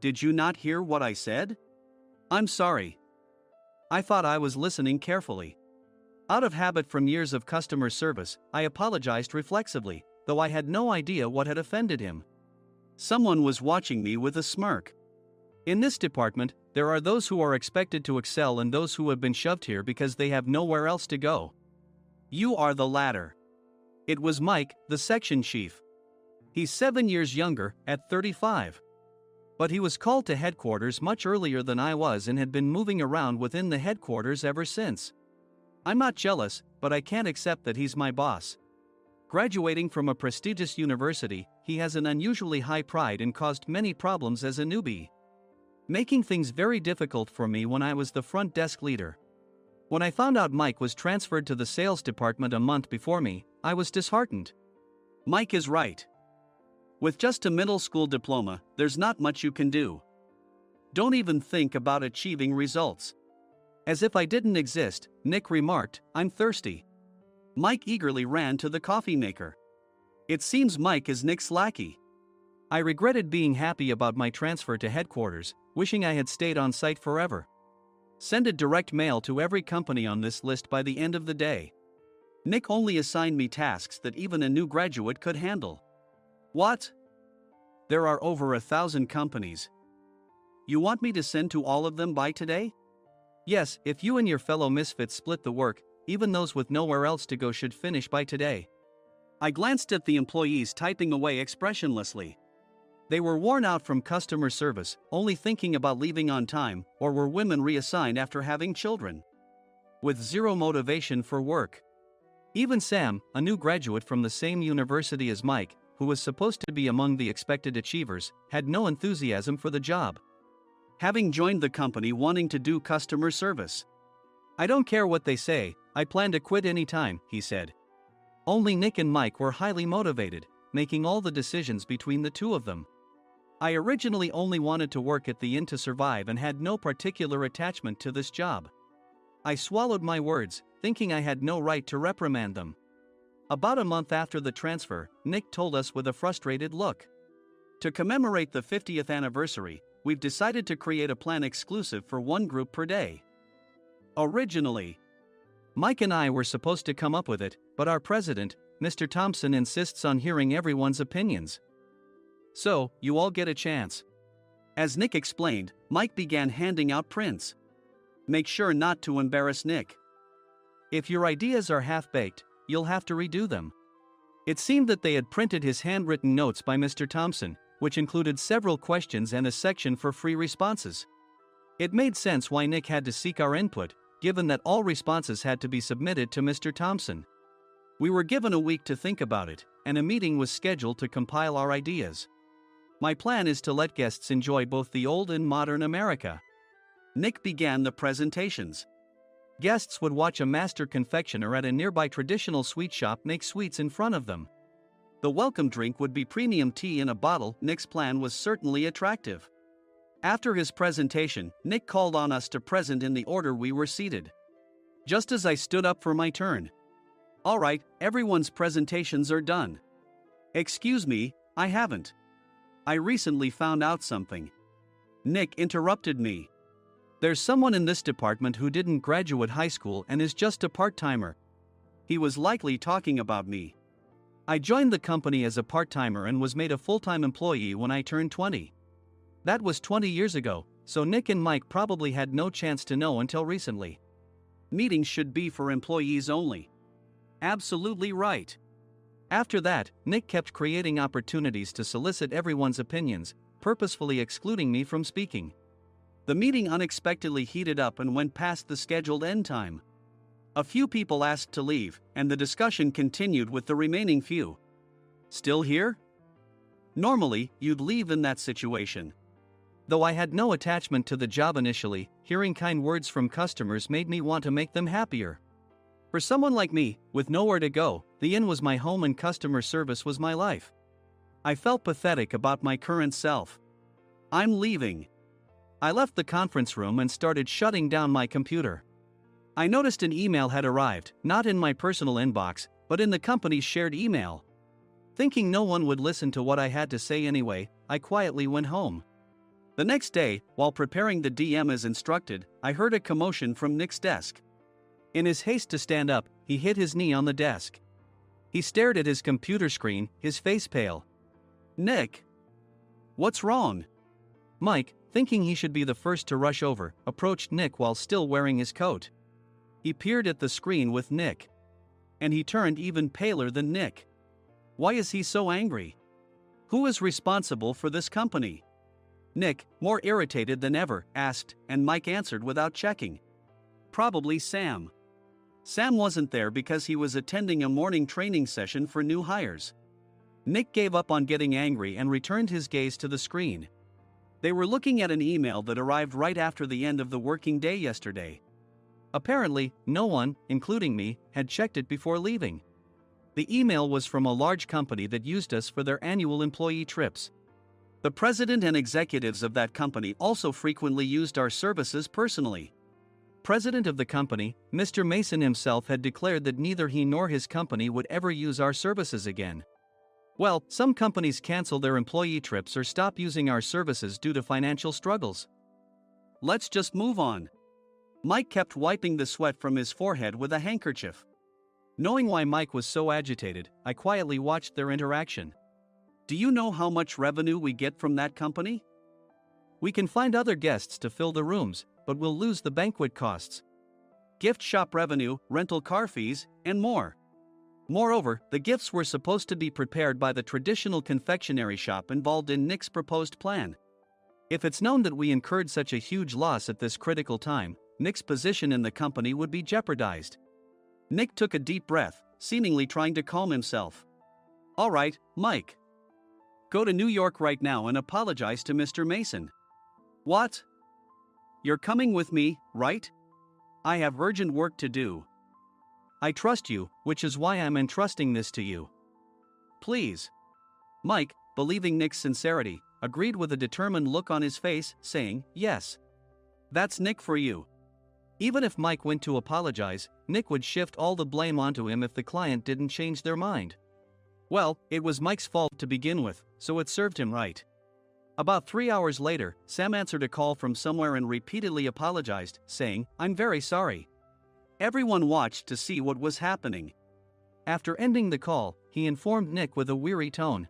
"Did you not hear what I said?" "I'm sorry." I thought I was listening carefully. Out of habit from years of customer service, I apologized reflexively, though I had no idea what had offended him. Someone was watching me with a smirk. In this department, there are those who are expected to excel and those who have been shoved here because they have nowhere else to go. You are the latter. It was Mike, the section chief. He's 7 years younger, at 35. But he was called to headquarters much earlier than I was and had been moving around within the headquarters ever since. I'm not jealous, but I can't accept that he's my boss. Graduating from a prestigious university, he has an unusually high pride and caused many problems as a newbie, making things very difficult for me when I was the front desk leader. When I found out Mike was transferred to the sales department a month before me, I was disheartened. Mike is right. With just a middle school diploma, there's not much you can do. Don't even think about achieving results. As if I didn't exist, Nick remarked, "I'm thirsty." Mike eagerly ran to the coffee maker. It seems Mike is Nick's lackey. I regretted being happy about my transfer to headquarters, wishing I had stayed on site forever. Send a direct mail to every company on this list by the end of the day. Nick only assigned me tasks that even a new graduate could handle. What? There are over 1,000 companies. You want me to send to all of them by today? Yes, if you and your fellow misfits split the work, even those with nowhere else to go should finish by today. I glanced at the employees typing away expressionlessly. They were worn out from customer service, only thinking about leaving on time, or were women reassigned after having children, with zero motivation for work. Even Sam, a new graduate from the same university as Mike, who was supposed to be among the expected achievers, had no enthusiasm for the job, having joined the company wanting to do customer service. "I don't care what they say, I plan to quit anytime," he said. Only Nick and Mike were highly motivated, making all the decisions between the two of them. I originally only wanted to work at the inn to survive and had no particular attachment to this job. I swallowed my words, thinking I had no right to reprimand them. About a month after the transfer, Nick told us with a frustrated look. "To commemorate the 50th anniversary, we've decided to create a plan exclusive for one group per day. Originally, Mike and I were supposed to come up with it, but our president, Mr. Thompson, insists on hearing everyone's opinions. So, you all get a chance." As Nick explained, Mike began handing out prints. Make sure not to embarrass Nick. If your ideas are half-baked, you'll have to redo them. It seemed that they had printed his handwritten notes by Mr. Thompson, which included several questions and a section for free responses. It made sense why Nick had to seek our input, given that all responses had to be submitted to Mr. Thompson. We were given a week to think about it, and a meeting was scheduled to compile our ideas. My plan is to let guests enjoy both the old and modern America. Nick began the presentations. Guests would watch a master confectioner at a nearby traditional sweet shop make sweets in front of them. The welcome drink would be premium tea in a bottle. Nick's plan was certainly attractive. After his presentation, Nick called on us to present in the order we were seated. Just as I stood up for my turn. "All right, everyone's presentations are done." "Excuse me, I haven't. I recently found out something." Nick interrupted me. "There's someone in this department who didn't graduate high school and is just a part-timer." He was likely talking about me. I joined the company as a part-timer and was made a full-time employee when I turned 20. That was 20 years ago, so Nick and Mike probably had no chance to know until recently. Meetings should be for employees only. Absolutely right. After that, Nick kept creating opportunities to solicit everyone's opinions, purposefully excluding me from speaking. The meeting unexpectedly heated up and went past the scheduled end time. A few people asked to leave, and the discussion continued with the remaining few. Still here? Normally, you'd leave in that situation. Though I had no attachment to the job initially, hearing kind words from customers made me want to make them happier. For someone like me, with nowhere to go, the inn was my home and customer service was my life. I felt pathetic about my current self. I'm leaving. I left the conference room and started shutting down my computer. I noticed an email had arrived, not in my personal inbox, but in the company's shared email. Thinking no one would listen to what I had to say anyway, I quietly went home. The next day, while preparing the DM as instructed, I heard a commotion from Nick's desk. In his haste to stand up, he hit his knee on the desk. He stared at his computer screen, his face pale. "Nick? What's wrong?" Mike, thinking he should be the first to rush over, approached Nick while still wearing his coat. He peered at the screen with Nick. And he turned even paler than Nick. Why is he so angry? Who is responsible for this company? Nick, more irritated than ever, asked, and Mike answered without checking. Probably Sam. Sam wasn't there because he was attending a morning training session for new hires. Nick gave up on getting angry and returned his gaze to the screen. They were looking at an email that arrived right after the end of the working day yesterday. Apparently, no one, including me, had checked it before leaving. The email was from a large company that used us for their annual employee trips. The president and executives of that company also frequently used our services personally. President of the company, Mr. Mason himself, had declared that neither he nor his company would ever use our services again. Well, some companies cancel their employee trips or stop using our services due to financial struggles. Let's just move on. Mike kept wiping the sweat from his forehead with a handkerchief. Knowing why Mike was so agitated, I quietly watched their interaction. Do you know how much revenue we get from that company? We can find other guests to fill the rooms, but we'll lose the banquet costs, gift shop revenue, rental car fees, and more. Moreover, the gifts were supposed to be prepared by the traditional confectionery shop involved in Nick's proposed plan. If it's known that we incurred such a huge loss at this critical time, Nick's position in the company would be jeopardized. Nick took a deep breath, seemingly trying to calm himself. All right, Mike. Go to New York right now and apologize to Mr. Mason. What? You're coming with me, right? I have urgent work to do. I trust you, which is why I'm entrusting this to you. Please. Mike, believing Nick's sincerity, agreed with a determined look on his face, saying, yes. That's Nick for you. Even if Mike went to apologize, Nick would shift all the blame onto him if the client didn't change their mind. Well, it was Mike's fault to begin with, so it served him right. About 3 hours later, Sam answered a call from somewhere and repeatedly apologized, saying, I'm very sorry. Everyone watched to see what was happening. After ending the call, he informed Nick with a weary tone.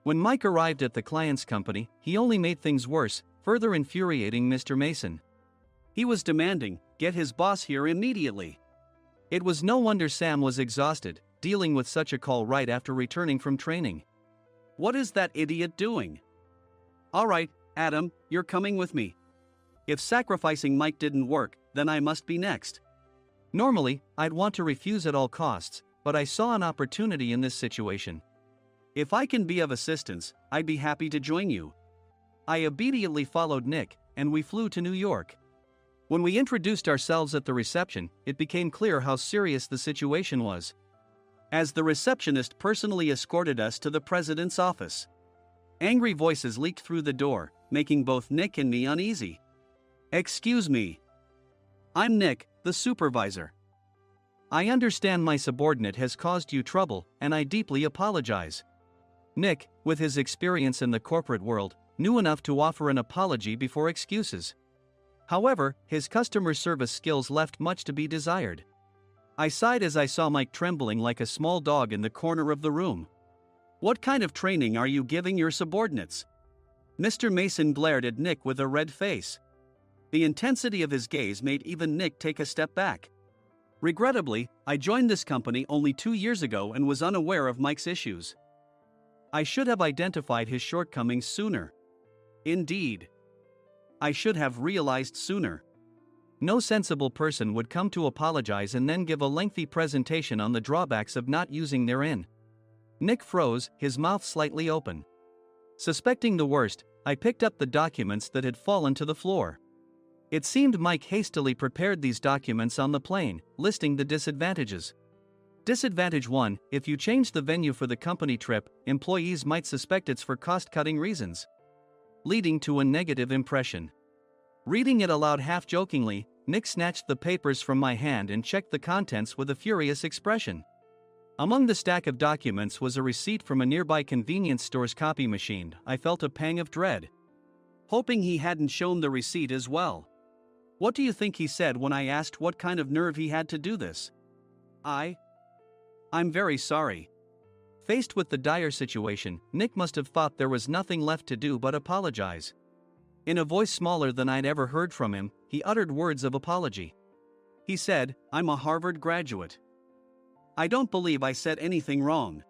When Mike arrived at the client's company, he only made things worse, further infuriating Mr. Mason. He was demanding, get his boss here immediately. It was no wonder Sam was exhausted, dealing with such a call right after returning from training. What is that idiot doing? All right, Adam, you're coming with me. If sacrificing Mike didn't work, then I must be next. Normally, I'd want to refuse at all costs, but I saw an opportunity in this situation. If I can be of assistance, I'd be happy to join you. I immediately followed Nick, and we flew to New York. When we introduced ourselves at the reception, it became clear how serious the situation was. As the receptionist personally escorted us to the president's office. Angry voices leaked through the door, making both Nick and me uneasy. Excuse me. I'm Nick, the supervisor. I understand my subordinate has caused you trouble, and I deeply apologize. Nick, with his experience in the corporate world, knew enough to offer an apology before excuses. However, his customer service skills left much to be desired. I sighed as I saw Mike trembling like a small dog in the corner of the room. What kind of training are you giving your subordinates? Mr. Mason glared at Nick with a red face. The intensity of his gaze made even Nick take a step back. Regrettably, I joined this company only 2 years ago and was unaware of Mike's issues. I should have identified his shortcomings sooner. Indeed. I should have realized sooner. No sensible person would come to apologize and then give a lengthy presentation on the drawbacks of not using their in. Nick froze, his mouth slightly open. Suspecting the worst, I picked up the documents that had fallen to the floor. It seemed Mike hastily prepared these documents on the plane, listing the disadvantages. Disadvantage 1: if you change the venue for the company trip, employees might suspect it's for cost-cutting reasons, leading to a negative impression. Reading it aloud half-jokingly, Nick snatched the papers from my hand and checked the contents with a furious expression. Among the stack of documents was a receipt from a nearby convenience store's copy machine. I felt a pang of dread, hoping he hadn't shown the receipt as well. What do you think he said when I asked what kind of nerve he had to do this? I'm very sorry. Faced with the dire situation, Nick must have thought there was nothing left to do but apologize. In a voice smaller than I'd ever heard from him, he uttered words of apology. He said, "I'm a Harvard graduate. I don't believe I said anything wrong."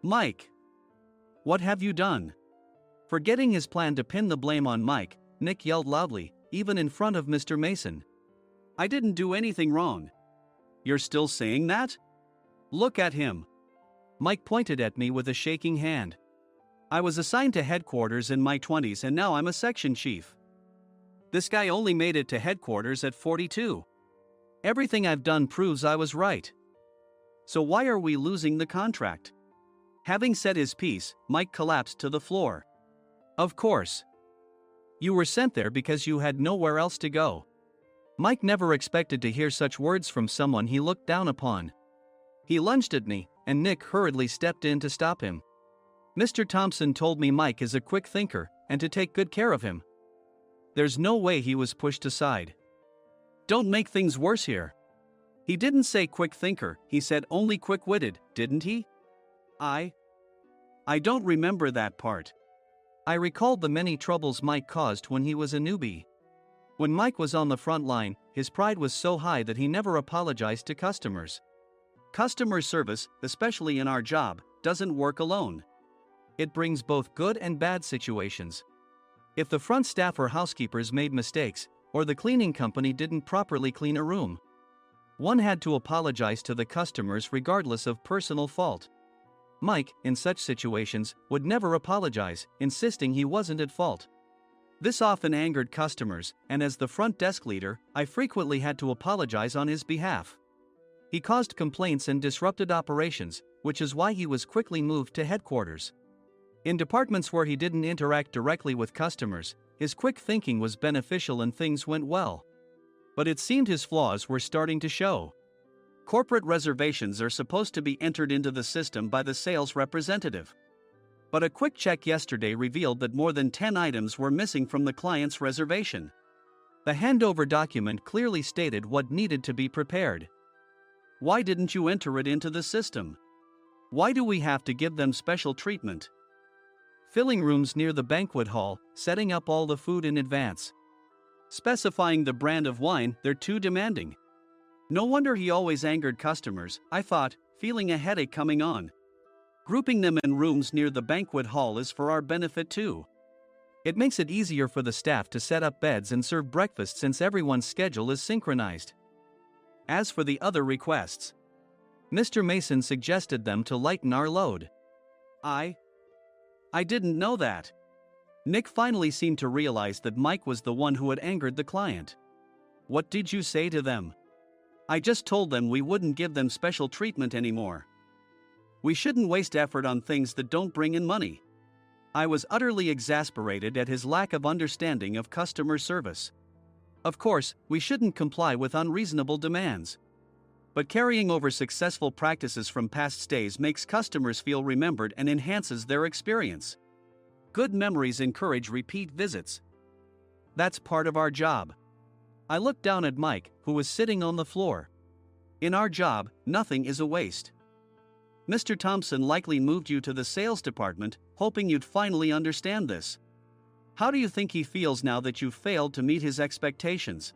Mike! What have you done? Forgetting his plan to pin the blame on Mike, Nick yelled loudly, even in front of Mr. Mason. "I didn't do anything wrong." "You're still saying that? Look at him." Mike pointed at me with a shaking hand. "I was assigned to headquarters in my 20s and now I'm a section chief. This guy only made it to headquarters at 42. Everything I've done proves I was right. So why are we losing the contract?" Having said his piece, Mike collapsed to the floor. "Of course. You were sent there because you had nowhere else to go." Mike never expected to hear such words from someone he looked down upon. He lunged at me, and Nick hurriedly stepped in to stop him. "Mr. Thompson told me Mike is a quick thinker, and to take good care of him." There's no way he was pushed aside. "Don't make things worse here." "He didn't say quick thinker, he said only quick-witted, didn't he?" I don't remember that part." I recalled the many troubles Mike caused when he was a newbie. When Mike was on the front line, his pride was so high that he never apologized to customers. Customer service, especially in our job, doesn't work alone. It brings both good and bad situations. If the front staff or housekeepers made mistakes, or the cleaning company didn't properly clean a room, one had to apologize to the customers regardless of personal fault. Mike, in such situations, would never apologize, insisting he wasn't at fault. This often angered customers, and as the front desk leader, I frequently had to apologize on his behalf. He caused complaints and disrupted operations, which is why he was quickly moved to headquarters. In departments where he didn't interact directly with customers, his quick thinking was beneficial and things went well. But it seemed his flaws were starting to show. Corporate reservations are supposed to be entered into the system by the sales representative. But a quick check yesterday revealed that more than 10 items were missing from the client's reservation. The handover document clearly stated what needed to be prepared. Why didn't you enter it into the system? Why do we have to give them special treatment? Filling rooms near the banquet hall, setting up all the food in advance. Specifying the brand of wine, they're too demanding. No wonder he always angered customers, I thought, feeling a headache coming on. Grouping them in rooms near the banquet hall is for our benefit too. It makes it easier for the staff to set up beds and serve breakfast since everyone's schedule is synchronized. As for the other requests, Mr. Mason suggested them to lighten our load. I didn't know that. Nick finally seemed to realize that Mike was the one who had angered the client. What did you say to them? I just told them we wouldn't give them special treatment anymore. We shouldn't waste effort on things that don't bring in money. I was utterly exasperated at his lack of understanding of customer service. Of course, we shouldn't comply with unreasonable demands. But carrying over successful practices from past stays makes customers feel remembered and enhances their experience. Good memories encourage repeat visits. That's part of our job. I looked down at Mike, who was sitting on the floor. In our job, nothing is a waste. Mr. Thompson likely moved you to the sales department, hoping you'd finally understand this. How do you think he feels now that you've failed to meet his expectations?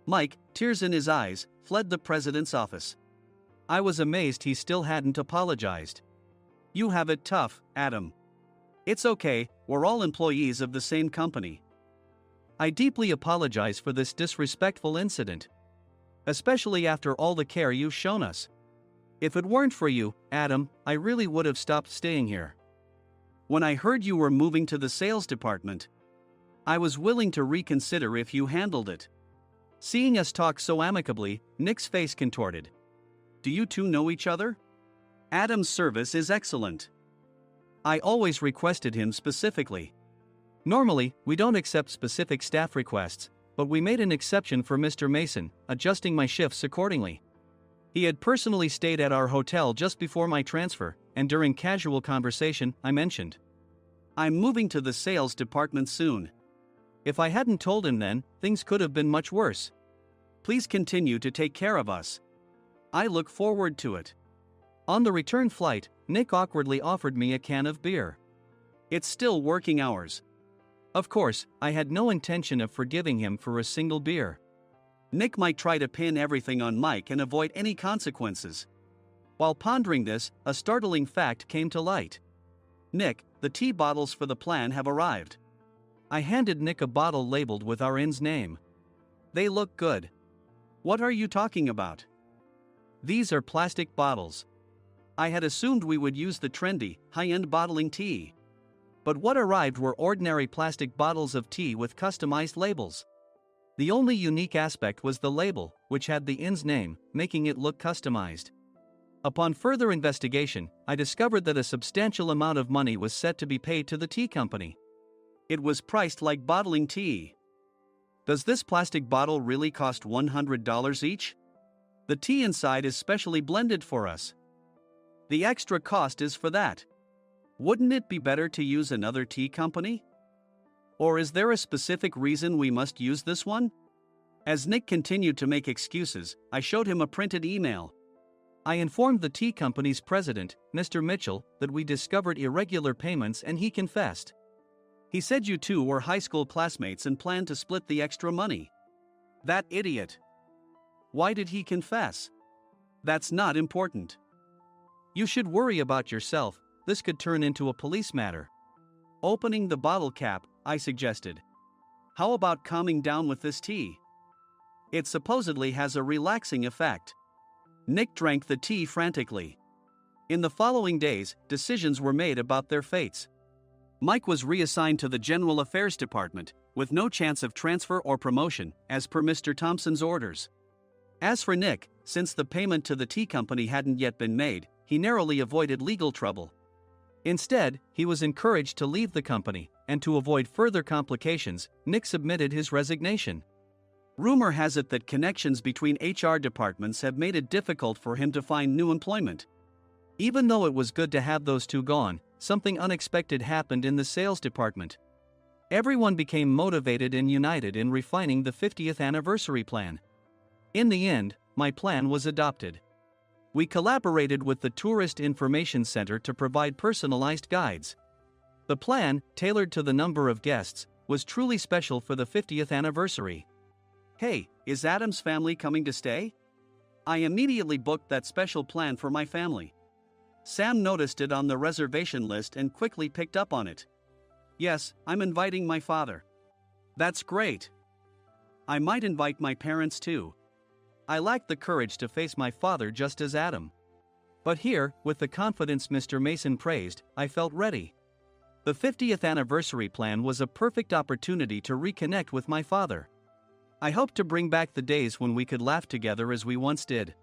Mike, tears in his eyes, fled the president's office. I was amazed he still hadn't apologized. You have it tough, Adam. It's okay, we're all employees of the same company. I deeply apologize for this disrespectful incident, especially after all the care you've shown us. If it weren't for you, Adam, I really would have stopped staying here. When I heard you were moving to the sales department, I was willing to reconsider if you handled it." Seeing us talk so amicably, Nick's face contorted. "Do you two know each other?" "Adam's service is excellent. I always requested him specifically. Normally, we don't accept specific staff requests, but we made an exception for Mr. Mason, adjusting my shifts accordingly. He had personally stayed at our hotel just before my transfer, and during casual conversation, I mentioned, 'I'm moving to the sales department soon.' If I hadn't told him then, things could have been much worse. Please continue to take care of us. I look forward to it." On the return flight, Nick awkwardly offered me a can of beer. It's still working hours. Of course, I had no intention of forgiving him for a single beer. Nick might try to pin everything on Mike and avoid any consequences. While pondering this, a startling fact came to light. "Nick, the tea bottles for the plan have arrived." I handed Nick a bottle labeled with our inn's name. "They look good." "What are you talking about?" "These are plastic bottles. I had assumed we would use the trendy, high-end bottling tea. But what arrived were ordinary plastic bottles of tea with customized labels. The only unique aspect was the label, which had the inn's name, making it look customized. Upon further investigation, I discovered that a substantial amount of money was set to be paid to the tea company. It was priced like bottling tea. Does this plastic bottle really cost $100 each? The tea inside is specially blended for us. The extra cost is for that. Wouldn't it be better to use another tea company? Or is there a specific reason we must use this one?" As Nick continued to make excuses, I showed him a printed email. I informed the tea company's president, Mr. Mitchell, that we discovered irregular payments and he confessed. He said you two were high school classmates and planned to split the extra money. That idiot. Why did he confess? That's not important. You should worry about yourself, this could turn into a police matter. Opening the bottle cap, I suggested. How about calming down with this tea? It supposedly has a relaxing effect. Nick drank the tea frantically. In the following days, decisions were made about their fates. Mike was reassigned to the General Affairs Department, with no chance of transfer or promotion, as per Mr. Thompson's orders. As for Nick, since the payment to the tea company hadn't yet been made, he narrowly avoided legal trouble. Instead, he was encouraged to leave the company, and to avoid further complications, Nick submitted his resignation. Rumor has it that connections between HR departments have made it difficult for him to find new employment. Even though it was good to have those two gone, something unexpected happened in the sales department. Everyone became motivated and united in refining the 50th anniversary plan. In the end, my plan was adopted. We collaborated with the Tourist Information Center to provide personalized guides. The plan, tailored to the number of guests, was truly special for the 50th anniversary. "Hey, is Adam's family coming to stay?" I immediately booked that special plan for my family. Sam noticed it on the reservation list and quickly picked up on it. "Yes, I'm inviting my father." "That's great. I might invite my parents too." I lacked the courage to face my father just as Adam. But here, with the confidence Mr. Mason praised, I felt ready. The 50th anniversary plan was a perfect opportunity to reconnect with my father. I hoped to bring back the days when we could laugh together as we once did.